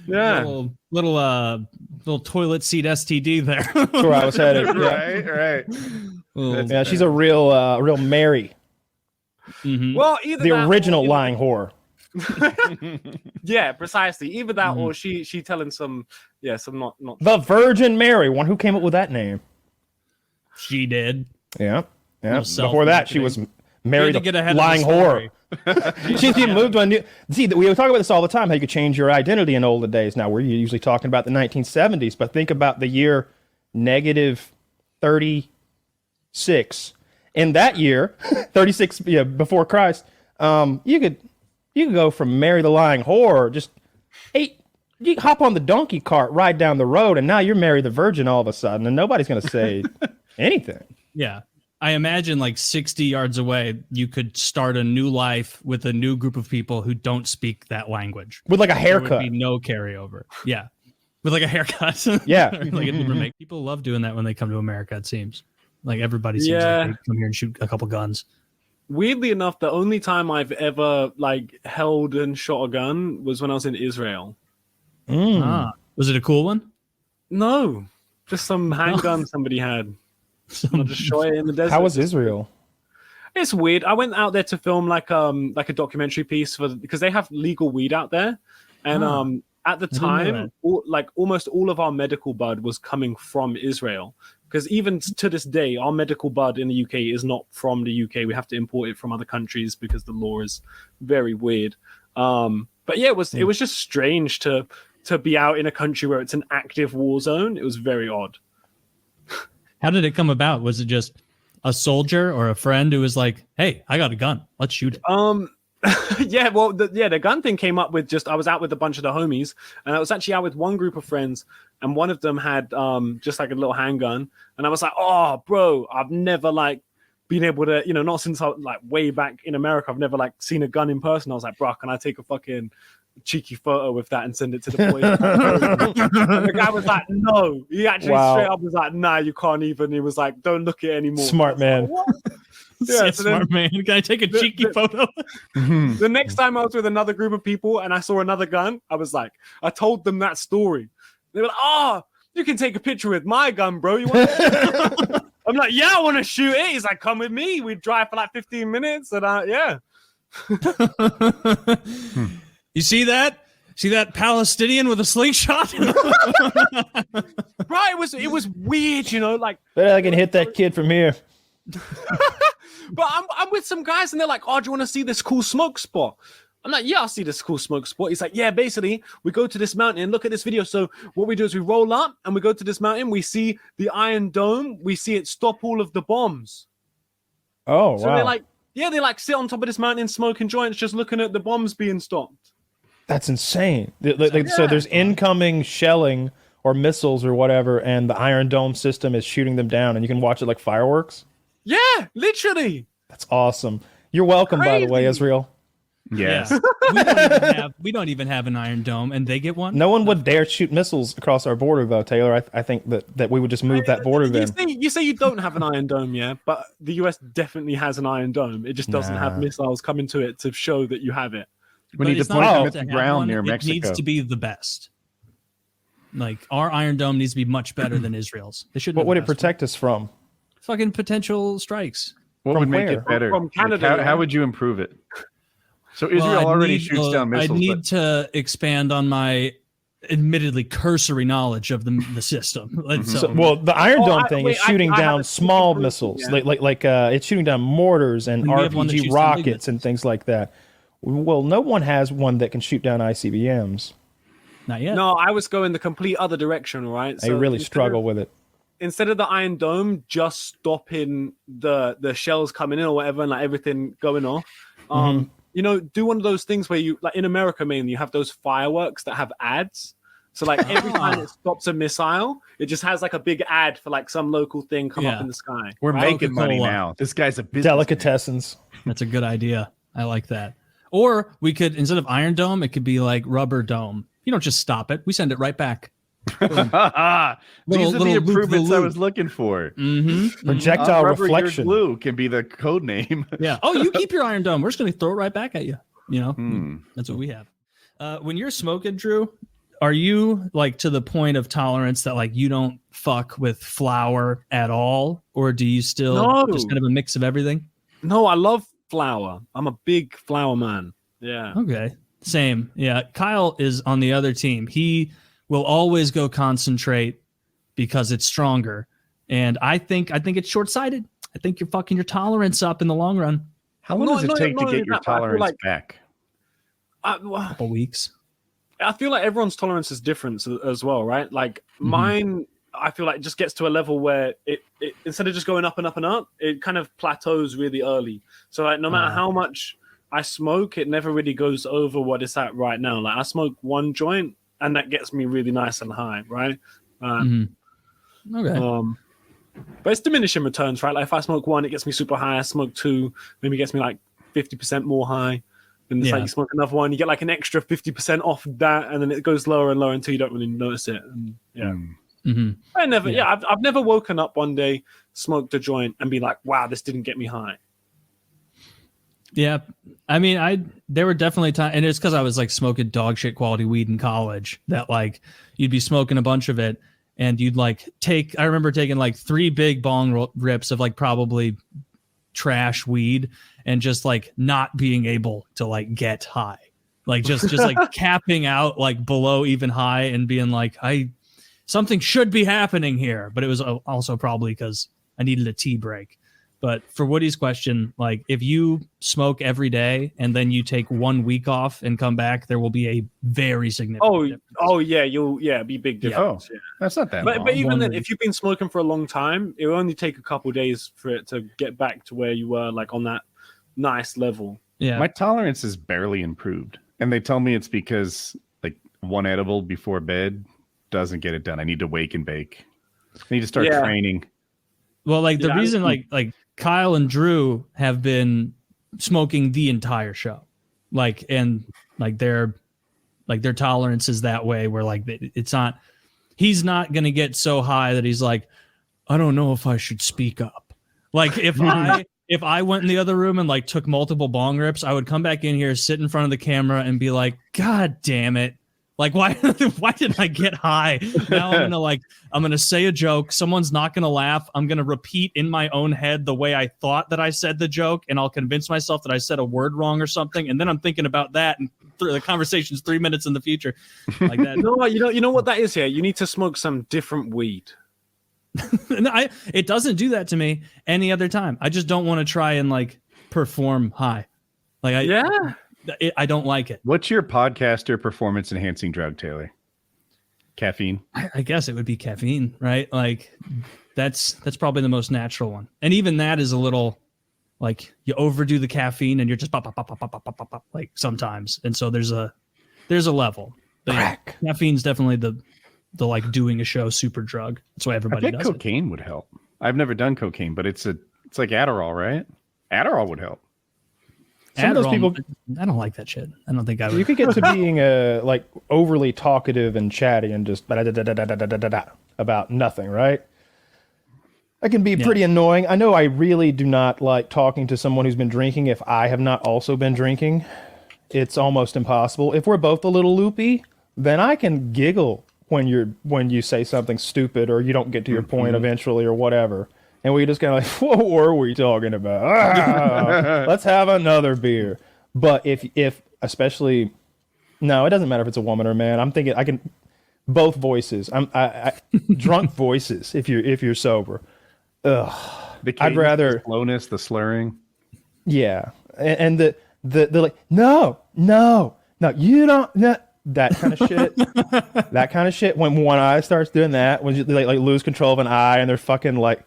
Yeah, little toilet seat STD there. That's where I was headed. Right. Yeah, she's a real Mary. Mm-hmm. well, either The that original or, lying whore. Yeah, precisely. Either that or she telling some not The Virgin Mary, one who came up with that name. She did. Yeah. No Before that, she was married to get a ahead lying of the story. whore. She moved to a new. See, we talk about this all the time. How you could change your identity in olden days. Now we're usually talking about the 1970s, but think about the year -36. In that year, 36 before Christ, you could go from Mary the lying whore, just you hop on the donkey cart, ride down the road, and now you're Mary the Virgin all of a sudden, and nobody's going to say anything. Yeah. I imagine like 60 yards away, you could start a new life with a new group of people who don't speak that language. With like a There haircut. would be no carryover. Yeah. With like a haircut. Yeah. Like it never make people love doing that when they come to America, it seems. Like everybody seems like they come here and shoot a couple guns. Weirdly enough, the only time I've ever like held and shot a gun was when I was in Israel. Was it a cool one? No, just some handgun somebody had. I just shot it in the desert. How was Israel? It's weird. I went out there to film like a documentary piece because they have legal weed out there, and at the time, almost all of our medical bud was coming from Israel. Because even to this day, our medical bud in the UK is not from the UK. We have to import it from other countries because the law is very weird. But yeah, it was just strange to be out in a country where it's an active war zone. It was very odd. How did it come about? Was it just a soldier or a friend who was like, "Hey, I got a gun. Let's shoot it"? Yeah, well, the gun thing came up with I was out with a bunch of the homies, and I was actually out with one group of friends, and one of them had just like a little handgun, and I was like, "Oh, bro, I've never like been able to, not since I like way back in America, I've never like seen a gun in person." I was like, "Bro, can I take a fucking cheeky photo with that and send it to the boys?" And the guy was like, "No." He actually straight up was like, "Nah, you can't even." He was like, "Don't look at it anymore." Smart man. Like, what? Yeah, so smart man. Can I take a cheeky photo? The next time I was with another group of people and I saw another gun, I was like, I told them that story. They were like, "Oh, you can take a picture with my gun, bro. You want to?" I'm like, "Yeah, I want to shoot it." He's like, "Come with me." We drive for like 15 minutes, and yeah. You see that? See that Palestinian with a slingshot? Right, it was weird, like. Bet I can hit that kid from here. But I'm with some guys and they're like, "Oh, do you want to see this cool smoke spot?" I'm like, "Yeah, I'll see this cool smoke spot." He's like, "Yeah, basically, we go to this mountain and look at this video. So what we do is we roll up and we go to this mountain. We see the Iron Dome. We see it stop all of the bombs." Oh, wow. So they sit on top of this mountain smoking joints, just looking at the bombs being stopped. That's insane. So there's incoming shelling or missiles or whatever, and the Iron Dome system is shooting them down, and you can watch it like fireworks. Yeah, literally. That's awesome. You're welcome, by the way, Israel. Yes. Yeah. We don't even have an Iron Dome, and they get one. No one would dare shoot missiles across our border, though, Taylor. I think that we would just move that border then. You say you don't have an Iron Dome, yeah, but the US definitely has an Iron Dome. It just doesn't have missiles coming to it to show that you have it. We need to point them at the ground near Mexico. It needs to be the best. Like our Iron Dome needs to be much better than Israel's. They should. What would it protect us from? Fucking potential strikes. What From would make where? it better? From Canada, Like, how would you improve it? So Israel already shoots down missiles. I need to expand on my admittedly cursory knowledge of the system. Well, the Iron Dome thing is shooting down small missiles, like it's shooting down mortars and RPG rockets and things like that. Well, no one has one that can shoot down ICBMs. Not yet. No, I was going the complete other direction, right? I really struggle with it. Instead of the Iron Dome just stopping the shells coming in or whatever and like everything going off, you know, do one of those things where you, like in America mainly, you have those fireworks that have ads. So like every time it stops a missile, it just has like a big ad for like some local thing come up in the sky. We're making money Coca-Cola. now. This guy's a business Delicatessens. That's a good idea. I like that. Or we could, instead of Iron Dome, it could be like Rubber Dome. You don't just stop it. We send it right back. These are the improvements I was looking for. Projectile reflection. Glue can be the code name. Yeah. Oh, you keep your Iron Dome. We're just going to throw it right back at you. You know, that's what we have. When you're smoking, Drew, are you like to the point of tolerance that like you don't fuck with flour at all? Or do you still just kind of a mix of everything? No, I love flour. I'm a big flour man. Yeah. Okay. Same. Yeah. Kyle is on the other team. He will always go concentrate because it's stronger. And I think it's short-sighted. I think you're fucking your tolerance up in the long run. How long does it take to get your tolerance back? A couple weeks. I feel like everyone's tolerance is different as well, right? Like mine, I feel like it just gets to a level where it instead of just going up and up and up, it kind of plateaus really early. So like no matter how much I smoke, it never really goes over what it's at right now. Like I smoke one joint and that gets me really nice and high, right? Okay. But it's diminishing returns, right? Like if I smoke one, it gets me super high. I smoke two, maybe gets me like 50% more high. And it's like you smoke another one, you get like an extra 50% off that, and then it goes lower and lower until you don't really notice it. And I've never woken up one day, smoked a joint, and be like, wow, this didn't get me high. Yeah, I mean, there were definitely times, and it's because I was like smoking dog shit quality weed in college that like you'd be smoking a bunch of it, and you'd like I remember taking like 3 big bong rips of like probably trash weed and just like not being able to like get high, like just like capping out like below even high and being like something should be happening here, but it was also probably because I needed a tea break. But for Woody's question, like if you smoke every day and then you take 1 week off and come back, there will be a very significant difference. Be big difference. Yeah. That's not that but even then, if you've been smoking for a long time, it will only take a couple days for it to get back to where you were, like on that nice level. Yeah, my tolerance is barely improved, and they tell me it's because like one edible before bed doesn't get it done. I need to wake and bake. I need to start training. Well, like the reason, like Kyle and Drew have been smoking the entire show, like, and like their tolerance is that way where like it's not, he's not going to get so high that he's like, I don't know if I should speak up. Like if I went in the other room and like took multiple bong rips, I would come back in here, sit in front of the camera and be like, God damn it. Like, why did I get high? Now I'm going to say a joke. Someone's not going to laugh. I'm going to repeat in my own head the way I thought that I said the joke, and I'll convince myself that I said a word wrong or something. And then I'm thinking about that, and the conversation's 3 minutes in the future. Like that. No, you know what that is here? You need to smoke some different weed. It doesn't do that to me any other time. I just don't want to try and like perform high. Like I don't like it. What's your podcaster performance enhancing drug, Taylor? Caffeine? I guess it would be caffeine, right? Like that's probably the most natural one. And even that is a little like you overdo the caffeine and you're just pop, like sometimes. And so there's a level. But caffeine's definitely the like doing a show super drug. That's why everybody does cocaine would help. I've never done cocaine, but it's like Adderall, right? Adderall would help. Some of those people, I don't like that shit. I don't think I would. You could get to being like overly talkative and chatty and just about nothing, right? That can be pretty annoying. I know I really do not like talking to someone who's been drinking if I have not also been drinking. It's almost impossible. If we're both a little loopy, then I can giggle when you say something stupid or you don't get to your point eventually or whatever. And we just kind of like, what were we talking about? Let's have another beer. But if especially, no, it doesn't matter if it's a woman or a man. I'm thinking I can both voices. I drunk voices if you're sober. Ugh. I'd rather the slowness, the slurring. Yeah, and the like no, you don't. No. That kind of shit. That kind of shit. When one eye starts doing that, when you like lose control of an eye, and they're fucking like,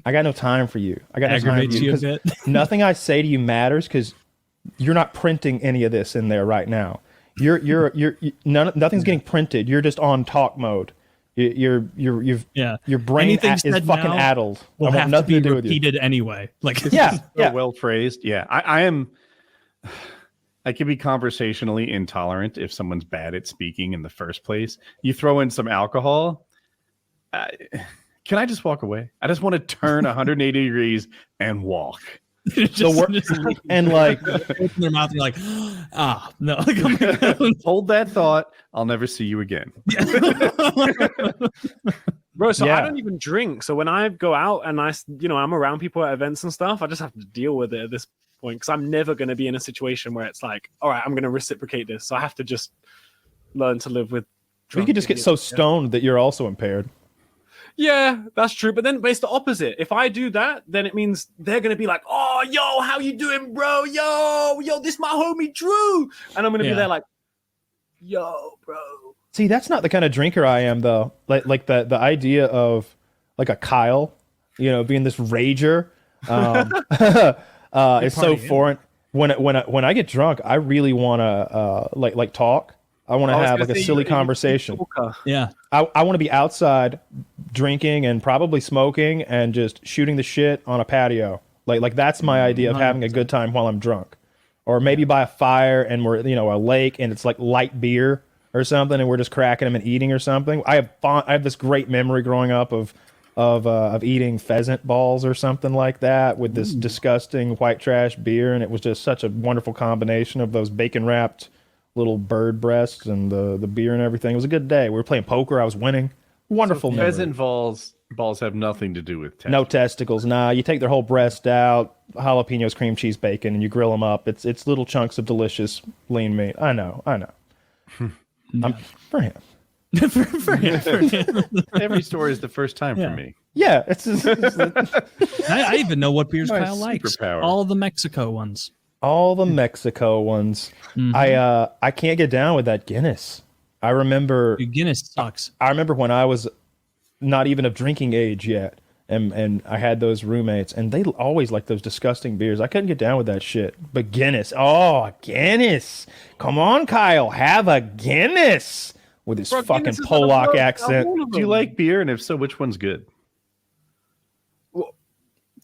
I got no time for you. I got no time for you because nothing I say to you matters because you're not printing any of this in there right now. Nothing's getting printed. You're just on talk mode. Your brain is fucking addled. Will have to be repeated anyway. Like well phrased. Yeah, I am. I can be conversationally intolerant if someone's bad at speaking in the first place. You throw in some alcohol. Can I just walk away? I just want to turn 180 degrees and walk. And like open their mouth and you're like, no. Hold that thought. I'll never see you again. Bro, so I don't even drink. So when I go out and I'm around people at events and stuff, I just have to deal with it at this point because I'm never going to be in a situation where it's like, all right, I'm going to reciprocate this. So I have to just learn to live with. You could just get so stoned that you're also impaired. Yeah, that's true. But then it's the opposite. If I do that, then it means they're going to be like, oh, yo, how you doing, bro? Yo, this my homie Drew. And I'm going to be there like, yo, bro. See, that's not the kind of drinker I am, though. Like the idea of like a Kyle, being this rager is so foreign. When I get drunk, I really want to like talk. I want to have like a silly conversation. Yeah. I want to be outside drinking and probably smoking and just shooting the shit on a patio. Like that's my idea of having a good time while I'm drunk. Or maybe by a fire and we're, a lake and it's like light beer or something and we're just cracking them and eating or something. I have this great memory growing up of eating pheasant balls or something like that with this disgusting white trash beer, and it was just such a wonderful combination of those bacon wrapped little bird breasts and the beer and everything. It was a good day. We were playing poker. I was winning. Wonderful memory. Pheasant balls have nothing to do with testicles. No testicles. Nah, you take their whole breast out, jalapenos, cream cheese, bacon, and you grill them up. It's little chunks of delicious lean meat. I know. For him. for him. Every story is the first time for me. Yeah, I even know what beers Kyle likes. Superpower. All the Mexico ones. All the Mexico ones. Mm-hmm. I can't get down with that Guinness. I remember Guinness sucks. I remember when I was not even of drinking age yet, and I had those roommates, and they always liked those disgusting beers. I couldn't get down with that shit. But Guinness, Guinness! Come on, Kyle, have a Guinness with his fucking Polak accent. Do you like beer, and if so, which one's good? Well,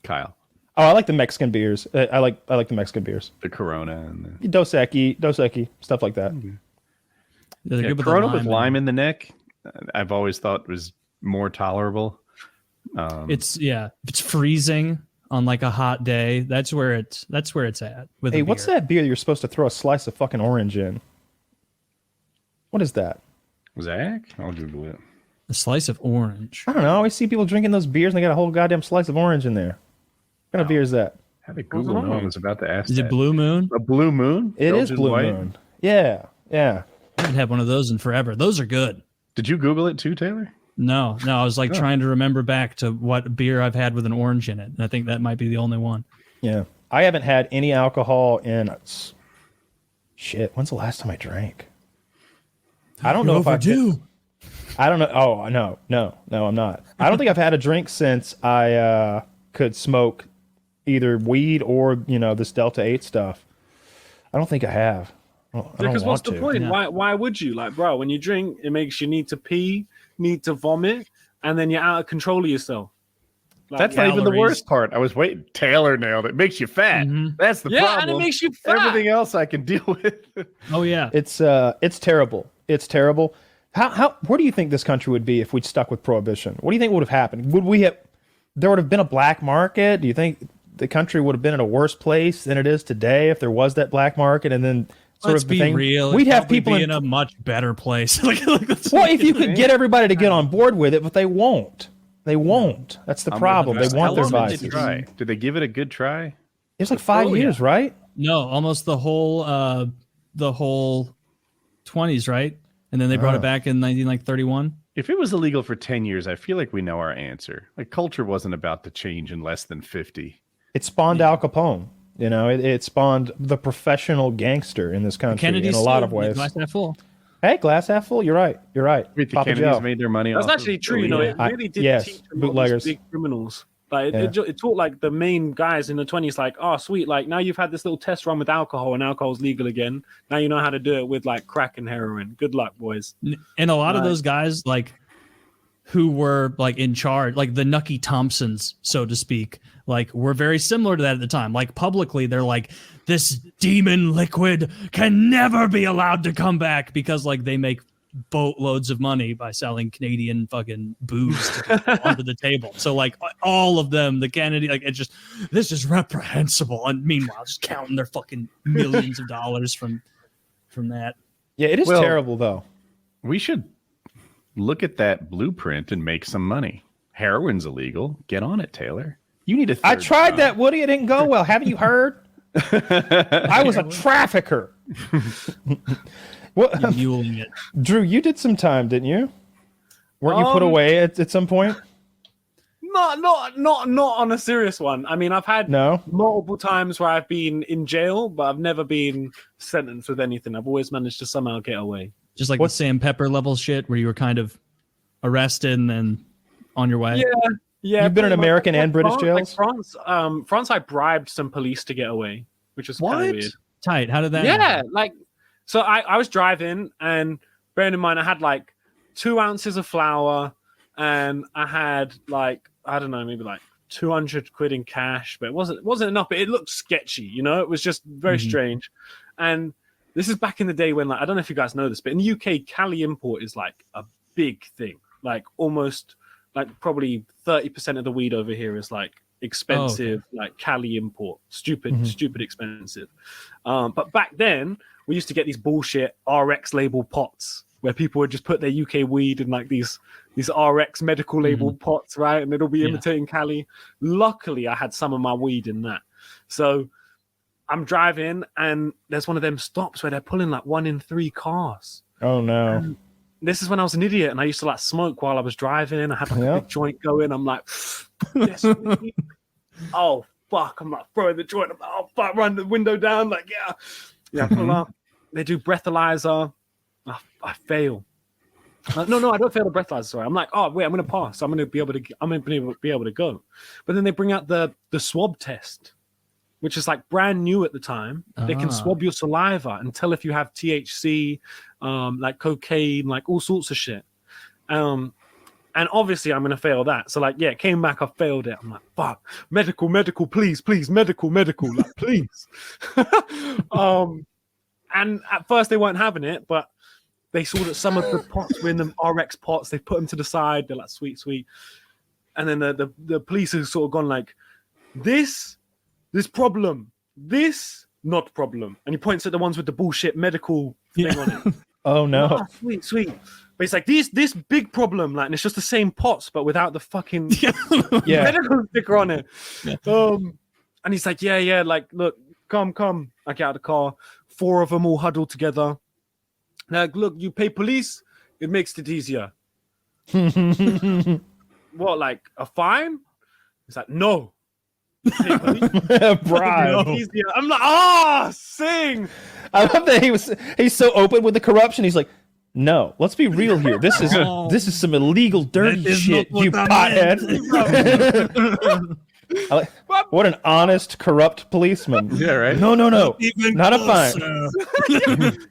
Kyle. Oh, I like the Mexican beers. I like the Mexican beers. The Corona and the Dos Equis, stuff like that. Yeah, Corona with lime in the neck, I've always thought was more tolerable. It's freezing on like a hot day. That's where it's at. With what's that beer you're supposed to throw a slice of fucking orange in? What is that? Zach? I'll Google it. A slice of orange. I don't know. I always see people drinking those beers and they got a whole goddamn slice of orange in there. What kind of beer is that? How did Google know I was about to ask Is it Blue Moon? A Blue Moon? It is Blue Moon. Yeah. I haven't had one of those in forever. Those are good. Did you Google it too, Taylor? No. I was like trying to remember back to what beer I've had with an orange in it. And I think that might be the only one. Yeah. I haven't had any alcohol in shit. When's the last time I drank? I don't know if I do. I don't know. Oh, no, I'm not. I don't think I've had a drink since I could smoke either weed or, this Delta 8 stuff. I don't think I have. Because what's the point? Yeah. Why would you? Like, bro, when you drink, it makes you need to pee, need to vomit, and then you're out of control of yourself. Like, that's not even the worst part. I was waiting. Taylor nailed it. Makes you fat. Mm-hmm. That's the problem. Yeah, and it makes you fat. Everything else I can deal with. Oh yeah, it's terrible. It's terrible. Where do you think this country would be if we'd stuck with prohibition? What do you think would have happened? There would have been a black market? Do you think the country would have been in a worse place than it is today if there was that black market? And then sort Let's of be thing. real. We'd have probably people be in a much better place. Well, if you could get everybody to get on board with it, but they won't. They won't. That's the problem. They want their vices. Did they give it a good try? It's like 5 years, right? No, almost the whole 20s, right? And then they brought it back in 1931. If it was illegal for 10 years, I feel like we know our answer. Like, culture wasn't about to change in less than 50. It spawned Al Capone. You know, it spawned the professional gangster in this country in a lot of ways. Glass half full. Hey, glass half full. You're right. You're right. The Kennedys made their money. That's actually true. You know, it really did teach bootleggers, big criminals. Like it taught like the main guys in the 20s, like, oh, sweet, like now you've had this little test run with alcohol, and alcohol's legal again. Now you know how to do it with like crack and heroin. Good luck, boys. And a lot of those guys, like, who were like in charge, like the Nucky Thompsons, so to speak, like were very similar to that at the time. Like publicly, they're like, this demon liquid can never be allowed to come back because like they make boatloads of money by selling Canadian fucking booze onto the table. So like all of them, the Kennedy, like this is reprehensible. And meanwhile, just counting their fucking millions of dollars from that. Yeah, it is terrible though. We should look at that blueprint and make some money. Heroin's illegal. Get on it, Taylor. You need a third I tried that, Woody. It didn't go well. Haven't you heard? I was a trafficker. What? Muling it. Drew, you did some time, didn't you? Weren't you put away at some point? Not on a serious one. I mean, I've had multiple times where I've been in jail, but I've never been sentenced with anything. I've always managed to somehow get away. Just like the Sam Pepper level shit where you were kind of arrested and then on your way. Yeah. You've been in American and British jails? Like France, I bribed some police to get away, which was kind of weird. Tight. How did that happen? Like, so I was driving, and bearing in mind, I had like 2 ounces of flour, and I had like, I don't know, maybe like 200 quid in cash, but it wasn't enough, but it looked sketchy, you know? It was just very strange. And this is back in the day when, like, I don't know if you guys know this, but in the UK, Cali import is like a big thing. Like almost, like probably 30% of the weed over here is like expensive, like Cali import. Stupid expensive. But back then, we used to get these bullshit RX label pots where people would just put their UK weed in like these RX medical label pots, right? And it'll be imitating Cali. Luckily, I had some of my weed in that. So I'm driving, and there's one of them stops where they're pulling like 1 in 3 cars. Oh no! And this is when I was an idiot, and I used to like smoke while I was driving. I had like a big joint going. I'm like, yes, oh fuck! I'm like throwing the joint. I'm like, oh fuck! Run the window down. Like pull up. They do breathalyzer. I fail. No, I don't fail the breathalyzer. Sorry, I'm like, oh wait, I'm gonna pass. I'm gonna be able to go. But then they bring out the swab test, which is like brand new at the time. They can swab your saliva and tell if you have THC, like cocaine, like all sorts of shit. And obviously I'm going to fail that. So like, yeah, it came back, I failed it. I'm like, fuck, medical, please, medical, like, please. And at first they weren't having it, but they saw that some of the pots were in the RX pots. They put them to the side. They're like, sweet. And then the police have sort of gone like, this problem, this not problem. And he points at the ones with the bullshit medical thing on it. Oh no. Oh, sweet. But it's like this big problem, like, and it's just the same pots, but without the fucking medical sticker on it. Yeah. And he's like, yeah, like, look, come. I get out of the car. 4 of them all huddled together. Like, look, you pay police, it makes it easier. What, like a fine? He's like, no. Bribe. I'm like, sing. I love that he's so open with the corruption. He's like, no, let's be real here. This is some illegal dirty shit, you pothead. What an honest, corrupt policeman. Yeah, right. No, not a fine.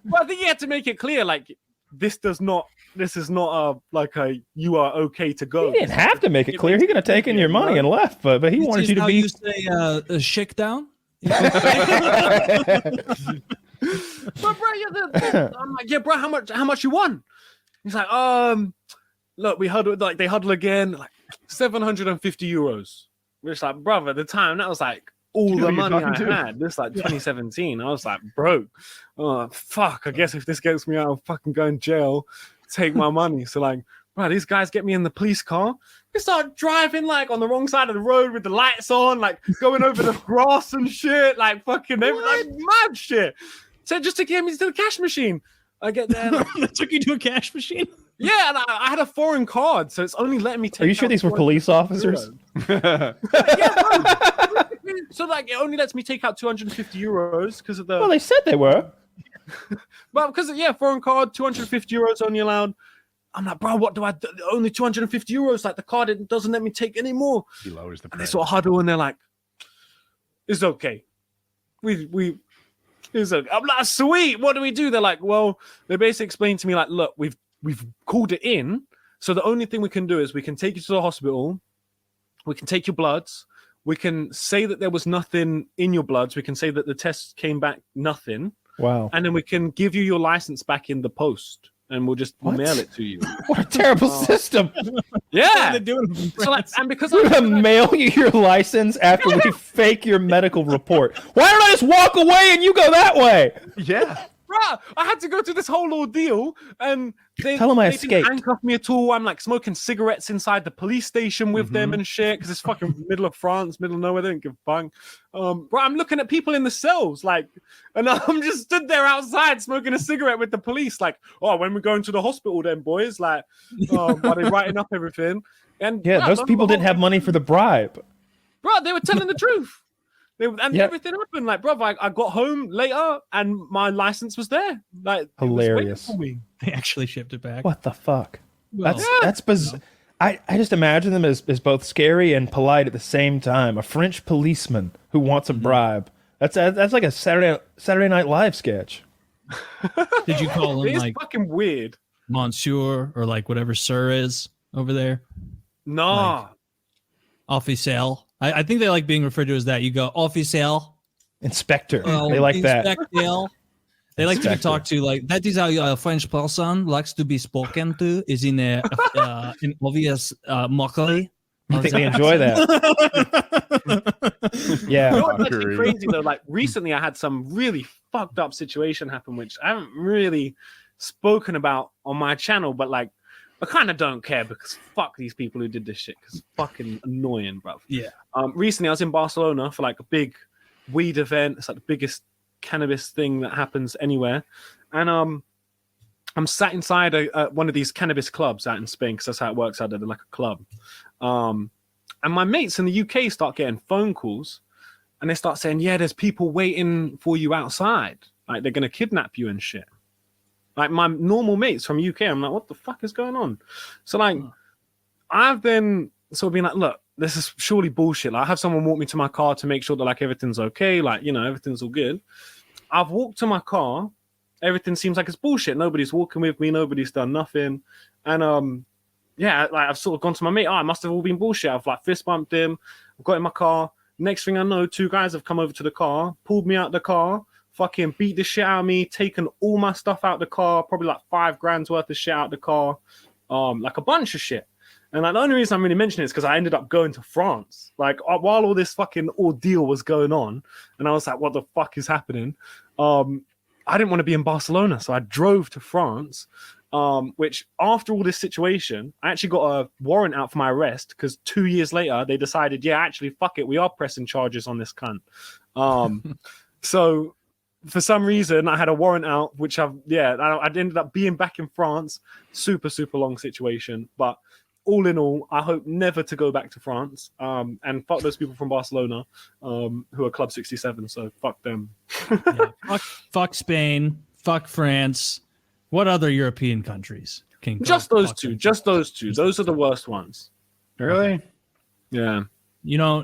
Well, I think you have to make it clear, like, this is not you are okay to go. He didn't have to make it clear. He could have taken your money and left, but he wanted you to be. You say a shake down. But bro, I'm like, yeah, bro, how much you want? He's like, look, we huddle, like they huddle again, like 750 euros. We're just like, brother, at the time that was like all You know the who you're money I talking to. had. This like 2017. I was like, broke. Oh fuck! I guess if this gets me out, I'll fucking go in jail. Take my money. So like, bro, these guys get me in the police car. We start driving like on the wrong side of the road with the lights on, like going over the grass and shit, like fucking like mad shit. So just to get me to the cash machine. I get there. Like, That took you to a cash machine. yeah, and I had a foreign card, so it's only letting me take. Are you sure these were police officers? Yeah, so like it only lets me take out 250 euros because of the. Well, they said they were. Well, because foreign card, 250 euros only allowed. I'm like, bro, what do I do? Only 250 euros. Like the card, it doesn't let me take any more. He lowers the And they price. sort of huddle and they're like, it's okay. It's okay. I'm like, sweet. What do we do? They're like, well, they basically explained to me like, look, we've called it in. So the only thing we can do is we can take you to the hospital. We can take your bloods. We can say that there was nothing in your bloods. We can say that the test came back nothing. Wow. And then we can give you your license back in the post. And we'll just What? mail it to you. What a terrible system. Yeah. They're doing it So like, and because We're gonna mail you your license after we fake your medical report. Why don't I just walk away and you go that way? Yeah. Bruh, I had to go through this whole ordeal, and they Tell 'em I they didn't escaped. handcuff me at all. I'm like smoking cigarettes inside the police station with them and shit because it's fucking middle of France, middle of nowhere. They don't give a fuck. Bro, I'm looking at people in the cells, like, and I'm just stood there outside smoking a cigarette with the police, like, oh, when we're going to the hospital, then boys, like, are they writing up everything? And Yeah, bruh, those lo and people didn't behold, have money for the bribe. Bro, they were telling the truth. And Yep. everything happened. Like, bro, I got home later and my license was there. Like, it was waiting Hilarious. for me. They actually shipped it back. What the fuck? Well, That's bizarre. I just imagine them as both scary and polite at the same time. A French policeman who wants a bribe. That's like a Saturday Night Live sketch. did you call him It's like fucking weird. Monsieur or like whatever Sir is over there? Nah. Officiel. I think they like being referred to as that. You go Officiel. Inspector. Well, they like that. Inspector. They like to be Inspector. talked to like that. Is how a French person likes to be spoken to. Is in an obvious mockery. I think they enjoy that. Yeah. You know what's actually Mockery. crazy though? Like recently I had some really fucked up situation happen, which I haven't really spoken about on my channel, but like I kind of don't care because fuck these people who did this shit because it's fucking annoying, bro. Yeah. Recently I was in Barcelona for like a big weed event. It's like the biggest cannabis thing that happens anywhere. And I'm sat inside one of these cannabis clubs out in Spain because that's how it works out there. They're like a club. And my mates in the UK start getting phone calls and they start saying, yeah, there's people waiting for you outside. Like they're going to kidnap you and shit. Like my normal mates from UK, I'm like, what the fuck is going on? So like, I've been sort of being like, look, this is surely bullshit. Like I have someone walk me to my car to make sure that like everything's okay. Like, you know, everything's all good. I've walked to my car. Everything seems like it's bullshit. Nobody's walking with me. Nobody's done nothing. And yeah, like I've sort of gone to my mate. Oh, it must have all been bullshit. I've like fist bumped him. I've got in my car. Next thing I know, two guys have come over to the car, pulled me out the car, fucking beat the shit out of me, taken all my stuff out the car, probably like $5,000 worth of shit out the car, like a bunch of shit. And like the only reason I'm really mentioning it is because I ended up going to France. Like while all this fucking ordeal was going on, and I was like, what the fuck is happening? I didn't want to be in Barcelona, so I drove to France. Which after all this situation, I actually got a warrant out for my arrest because 2 years later they decided, yeah, actually, fuck it, we are pressing charges on this cunt. So for some reason, I had a warrant out, which I ended up being back in France. Super, super long situation. But all in all, I hope never to go back to France. And fuck those people from Barcelona who are Club 67. So fuck them. Yeah. Fuck Spain. Fuck France. What other European countries can go Just those fuck two. them? Just those two. Those are the worst ones. Really? Yeah. You know,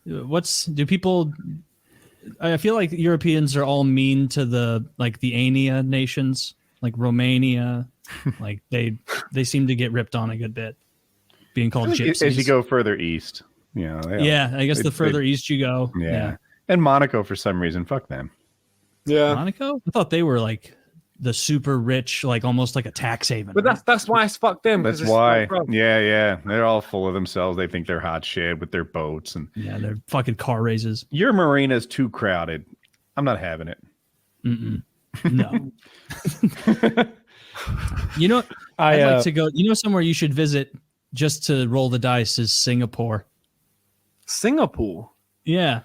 do people? I feel like Europeans are all mean to the ANIA nations, like Romania. Like they seem to get ripped on a good bit, being called gypsies. As you go further east, you know. Yeah, I guess the further east you go. Yeah. And Monaco, for some reason, fuck them. Yeah. Monaco? I thought they were like the super rich, like almost like a tax haven. But that's why it's fuck them. That's why. Yeah. They're all full of themselves. They think they're hot shit with their boats and they're fucking car races. Your marina's too crowded. I'm not having it. No. You know, I'd like to go. You know, somewhere you should visit just to roll the dice is Singapore. Singapore. Yeah,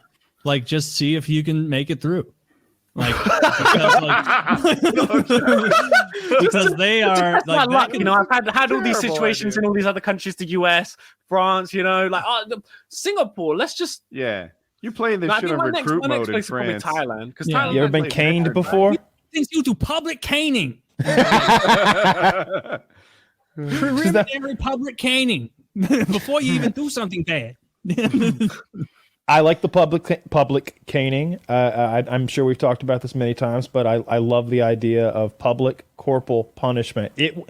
like just see if you can make it through. Like, because they are like, luck, you know. I've had all these situations in all these other countries, the US, France, you know, like Singapore. Let's just you're playing this shit on recruit mode in France. Thailand, because you ever been caned before? Things you do public caning. Preliminary public caning before you even do something bad. I like the public caning. I'm sure we've talked about this many times, but I love the idea of public corporal punishment. When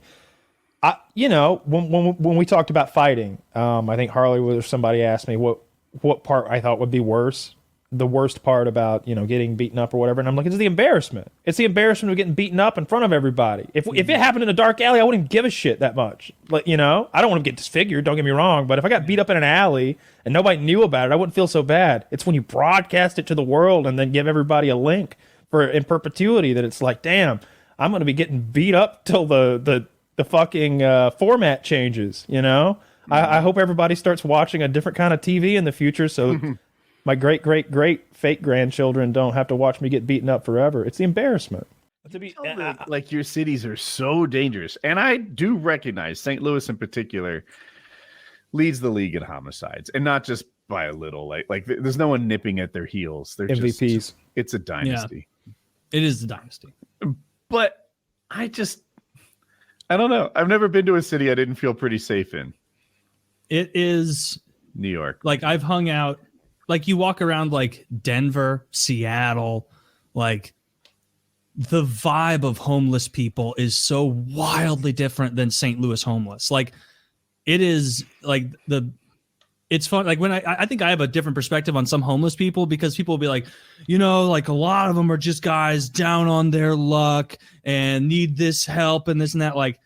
we talked about fighting, I think Harley or somebody asked me what part I thought would be worse. The worst part about getting beaten up or whatever, and I'm like, it's the embarrassment. It's the embarrassment of getting beaten up in front of everybody. If it happened in a dark alley, I wouldn't give a shit that much. Like I don't want to get disfigured. Don't get me wrong, but if I got beat up in an alley and nobody knew about it, I wouldn't feel so bad. It's when you broadcast it to the world and then give everybody a link in perpetuity that it's like, damn, I'm going to be getting beat up till the fucking format changes. I hope everybody starts watching a different kind of TV in the future, so. My great fake grandchildren don't have to watch me get beaten up forever. It's the embarrassment. Like your cities are so dangerous, and I do recognize St. Louis in particular leads the league in homicides, and not just by a little. Like there's no one nipping at their heels. They're MVPs. It's a dynasty. Yeah, it is a dynasty. But I don't know. I've never been to a city I didn't feel pretty safe in. It is New York. Like I've hung out. Like you walk around like Denver, Seattle, like the vibe of homeless people is so wildly different than St. Louis homeless. Like it is like it's fun. Like when I think I have a different perspective on some homeless people, because people will be like, like a lot of them are just guys down on their luck and need this help and this and that. Like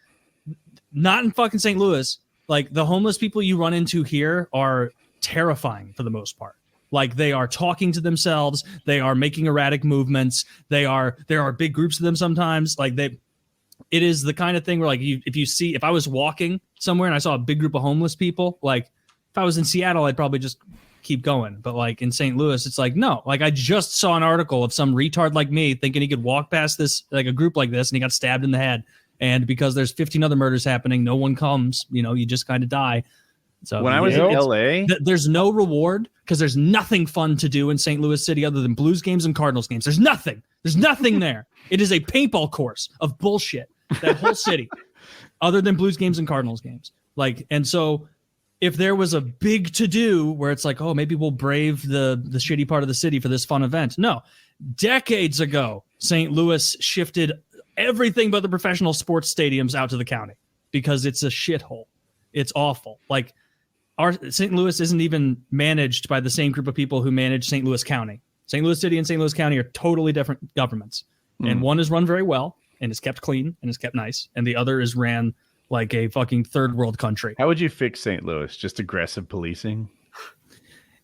not in fucking St. Louis. Like the homeless people you run into here are terrifying for the most part. Like they are talking to themselves. They are making erratic movements. There are big groups of them sometimes. Like it is the kind of thing where like if I was walking somewhere and I saw a big group of homeless people, like if I was in Seattle, I'd probably just keep going. But like in St. Louis, it's like, no, like I just saw an article of some retard like me thinking he could walk past this, like a group like this, and he got stabbed in the head. And because there's 15 other murders happening, no one comes, you just kind of die. So when I was in LA, there's no reward because there's nothing fun to do in St. Louis City other than Blues games and Cardinals games. There's nothing there. It is a paintball course of bullshit, that whole city, other than Blues games and Cardinals games. Like, and so if there was a big to do where it's like, oh, maybe we'll brave the shitty part of the city for this fun event. No, decades ago, St. Louis shifted everything but the professional sports stadiums out to the county because it's a shithole. It's awful. Like, our St. Louis isn't even managed by the same group of people who manage St. Louis County. St. Louis City and St. Louis County are totally different governments. And one is run very well and is kept clean and is kept nice. And the other is ran like a fucking third world country. How would you fix St. Louis? Just aggressive policing?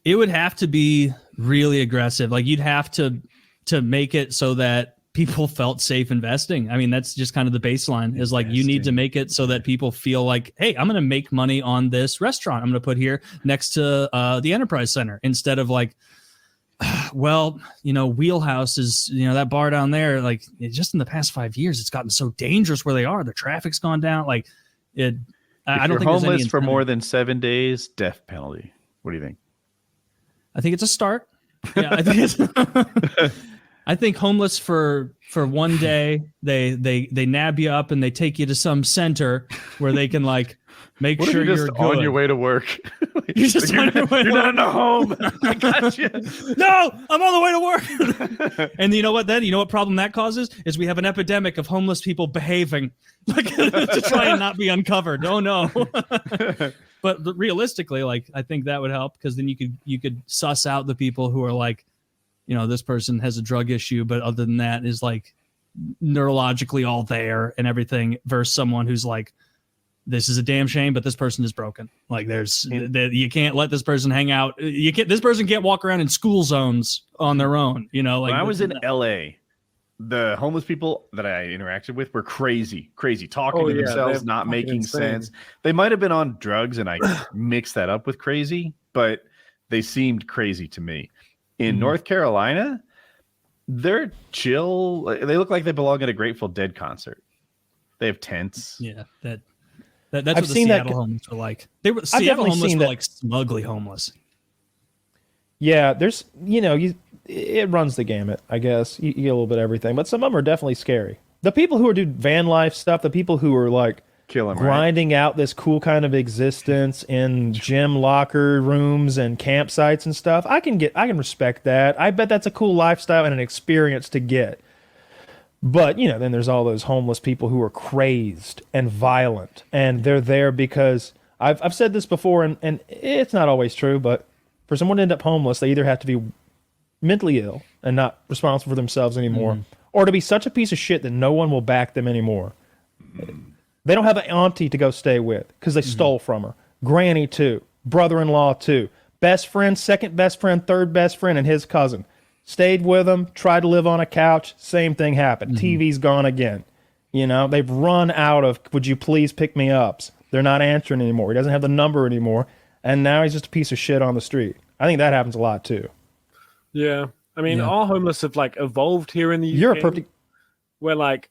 It would have to be really aggressive. Like you'd have to make it so that people felt safe investing. I mean, that's just kind of the baseline is like, you need to make it so that people feel like, hey, I'm going to make money on this restaurant I'm going to put here next to the Enterprise Center, instead of like, well, Wheelhouse is, that bar down there, like just in the past 5 years, it's gotten so dangerous where they are. The traffic's gone down. Like it, I don't think you're homeless for more than 7 days, death penalty. What do you think? I think it's a start. Yeah, I think it's I think homeless for 1 day, they nab you up and they take you to some center where they can like make what sure you're you're just good. on your way to work. You're just on your way to work. You're not in a home. I got you. No, I'm on the way to work. And you know what then? You know what problem that causes? Is we have an epidemic of homeless people behaving like to try and not be uncovered. Oh no. But realistically, like I think that would help, because then you could suss out the people who are like, this person has a drug issue, but other than that is like neurologically all there and everything, versus someone who's like, this is a damn shame, but this person is broken. Like you can't let this person hang out. This person can't walk around in school zones on their own. Like when I was in LA, the homeless people that I interacted with were crazy, talking to themselves, not making sense. They might have been on drugs, and I mixed that up with crazy, but they seemed crazy to me. In North Carolina, they're chill. They look like they belong at a Grateful Dead concert. They have tents. Yeah, that's what the Seattle homeless were like. Seattle homeless were like smugly homeless. Yeah, there's it runs the gamut, I guess. You get a little bit of everything, but some of them are definitely scary. The people who are doing van life stuff, the people who are like grinding out this cool kind of existence in gym locker rooms and campsites and stuff, I can respect that. I bet that's a cool lifestyle and an experience to get. But, then there's all those homeless people who are crazed and violent, and they're there because I've said this before, and it's not always true, but for someone to end up homeless, they either have to be mentally ill and not responsible for themselves anymore, or to be such a piece of shit that no one will back them anymore. They don't have an auntie to go stay with because they stole from her. Granny too. Brother-in-law too. Best friend, second best friend, third best friend, and his cousin. Stayed with them, tried to live on a couch, same thing happened. TV's gone again. They've run out of, would you please pick me ups? They're not answering anymore. He doesn't have the number anymore. And now he's just a piece of shit on the street. I think that happens a lot too. Yeah. I mean, our homeless have like evolved here in the UK. You're a perfect... Where like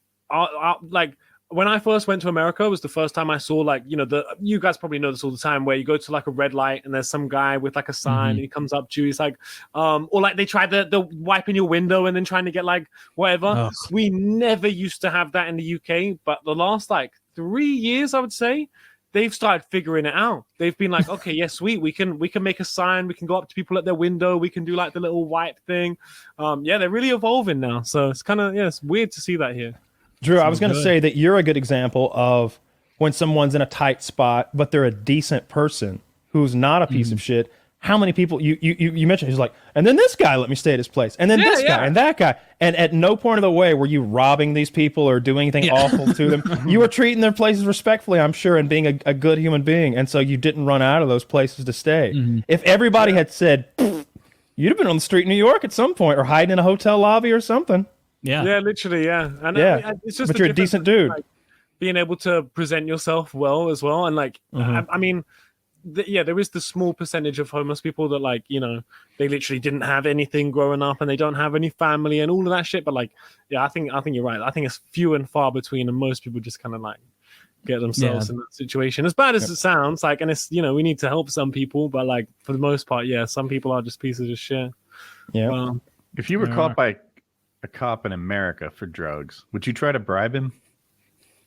when I first went to America, it was the first time I saw like, you guys probably know this all the time, where you go to like a red light and there's some guy with like a sign and he comes up to you. He's like, or like they tried the wiping your window and then trying to get like whatever. Oh. We never used to have that in the UK, but the last like 3 years, I would say, they've started figuring it out. They've been like, okay, yeah, sweet. We can make a sign. We can go up to people at their window. We can do like the little wipe thing. They're really evolving now. So it's kind of, it's weird to see that here. Drew, I was going to say that you're a good example of when someone's in a tight spot, but they're a decent person who's not a piece of shit. How many people you mentioned? He's like, and then this guy let me stay at his place, and then this guy and that guy, and at no point of the way were you robbing these people or doing anything awful to them. You were treating their places respectfully, I'm sure, and being a good human being, and so you didn't run out of those places to stay. If everybody had said, you'd have been on the street in New York at some point, or hiding in a hotel lobby or something. Yeah, literally, yeah. And it's just but you're a decent dude. Like, being able to present yourself well as well, and like, I mean. There is the small percentage of homeless people that like, they literally didn't have anything growing up and they don't have any family and all of that shit. But like, I think you're right. I think it's few and far between, and most people just kind of like get themselves in that situation. As bad as it sounds, like, and it's we need to help some people, but like for the most part, some people are just pieces of shit. Yeah. If you were caught by a cop in America for drugs, would you try to bribe him?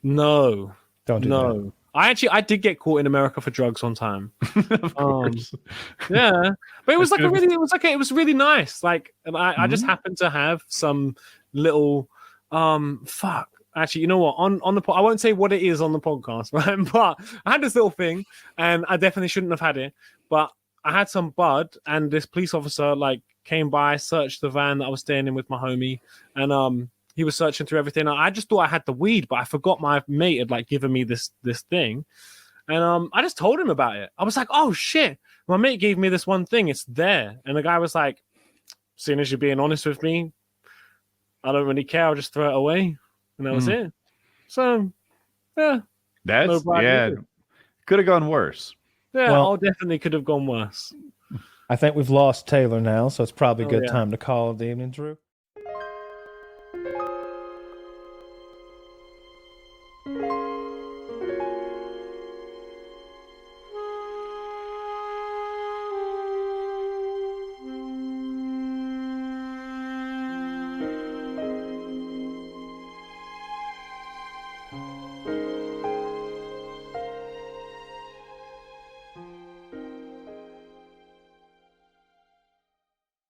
No. Don't do that. I did get caught in America for drugs one time. Of course. Yeah, but it was like it was really nice. Like, and I just happened to have some little Actually, you know what? On the I won't say what it is on the podcast, right? But I had this little thing, and I definitely shouldn't have had it. But I had some bud, and this police officer like came by, searched the van that I was staying in with my homie, and he was searching through everything. I just thought I had the weed, but I forgot my mate had like given me this thing. And I just told him about it. I was like, oh shit, my mate gave me this one thing. It's there. And the guy was like, seeing as you're being honest with me, I don't really care. I'll just throw it away. And that was it. So, yeah. Could have gone worse. Yeah, well, definitely could have gone worse. I think we've lost Taylor now, so it's probably a good time to call it the evening, Drew.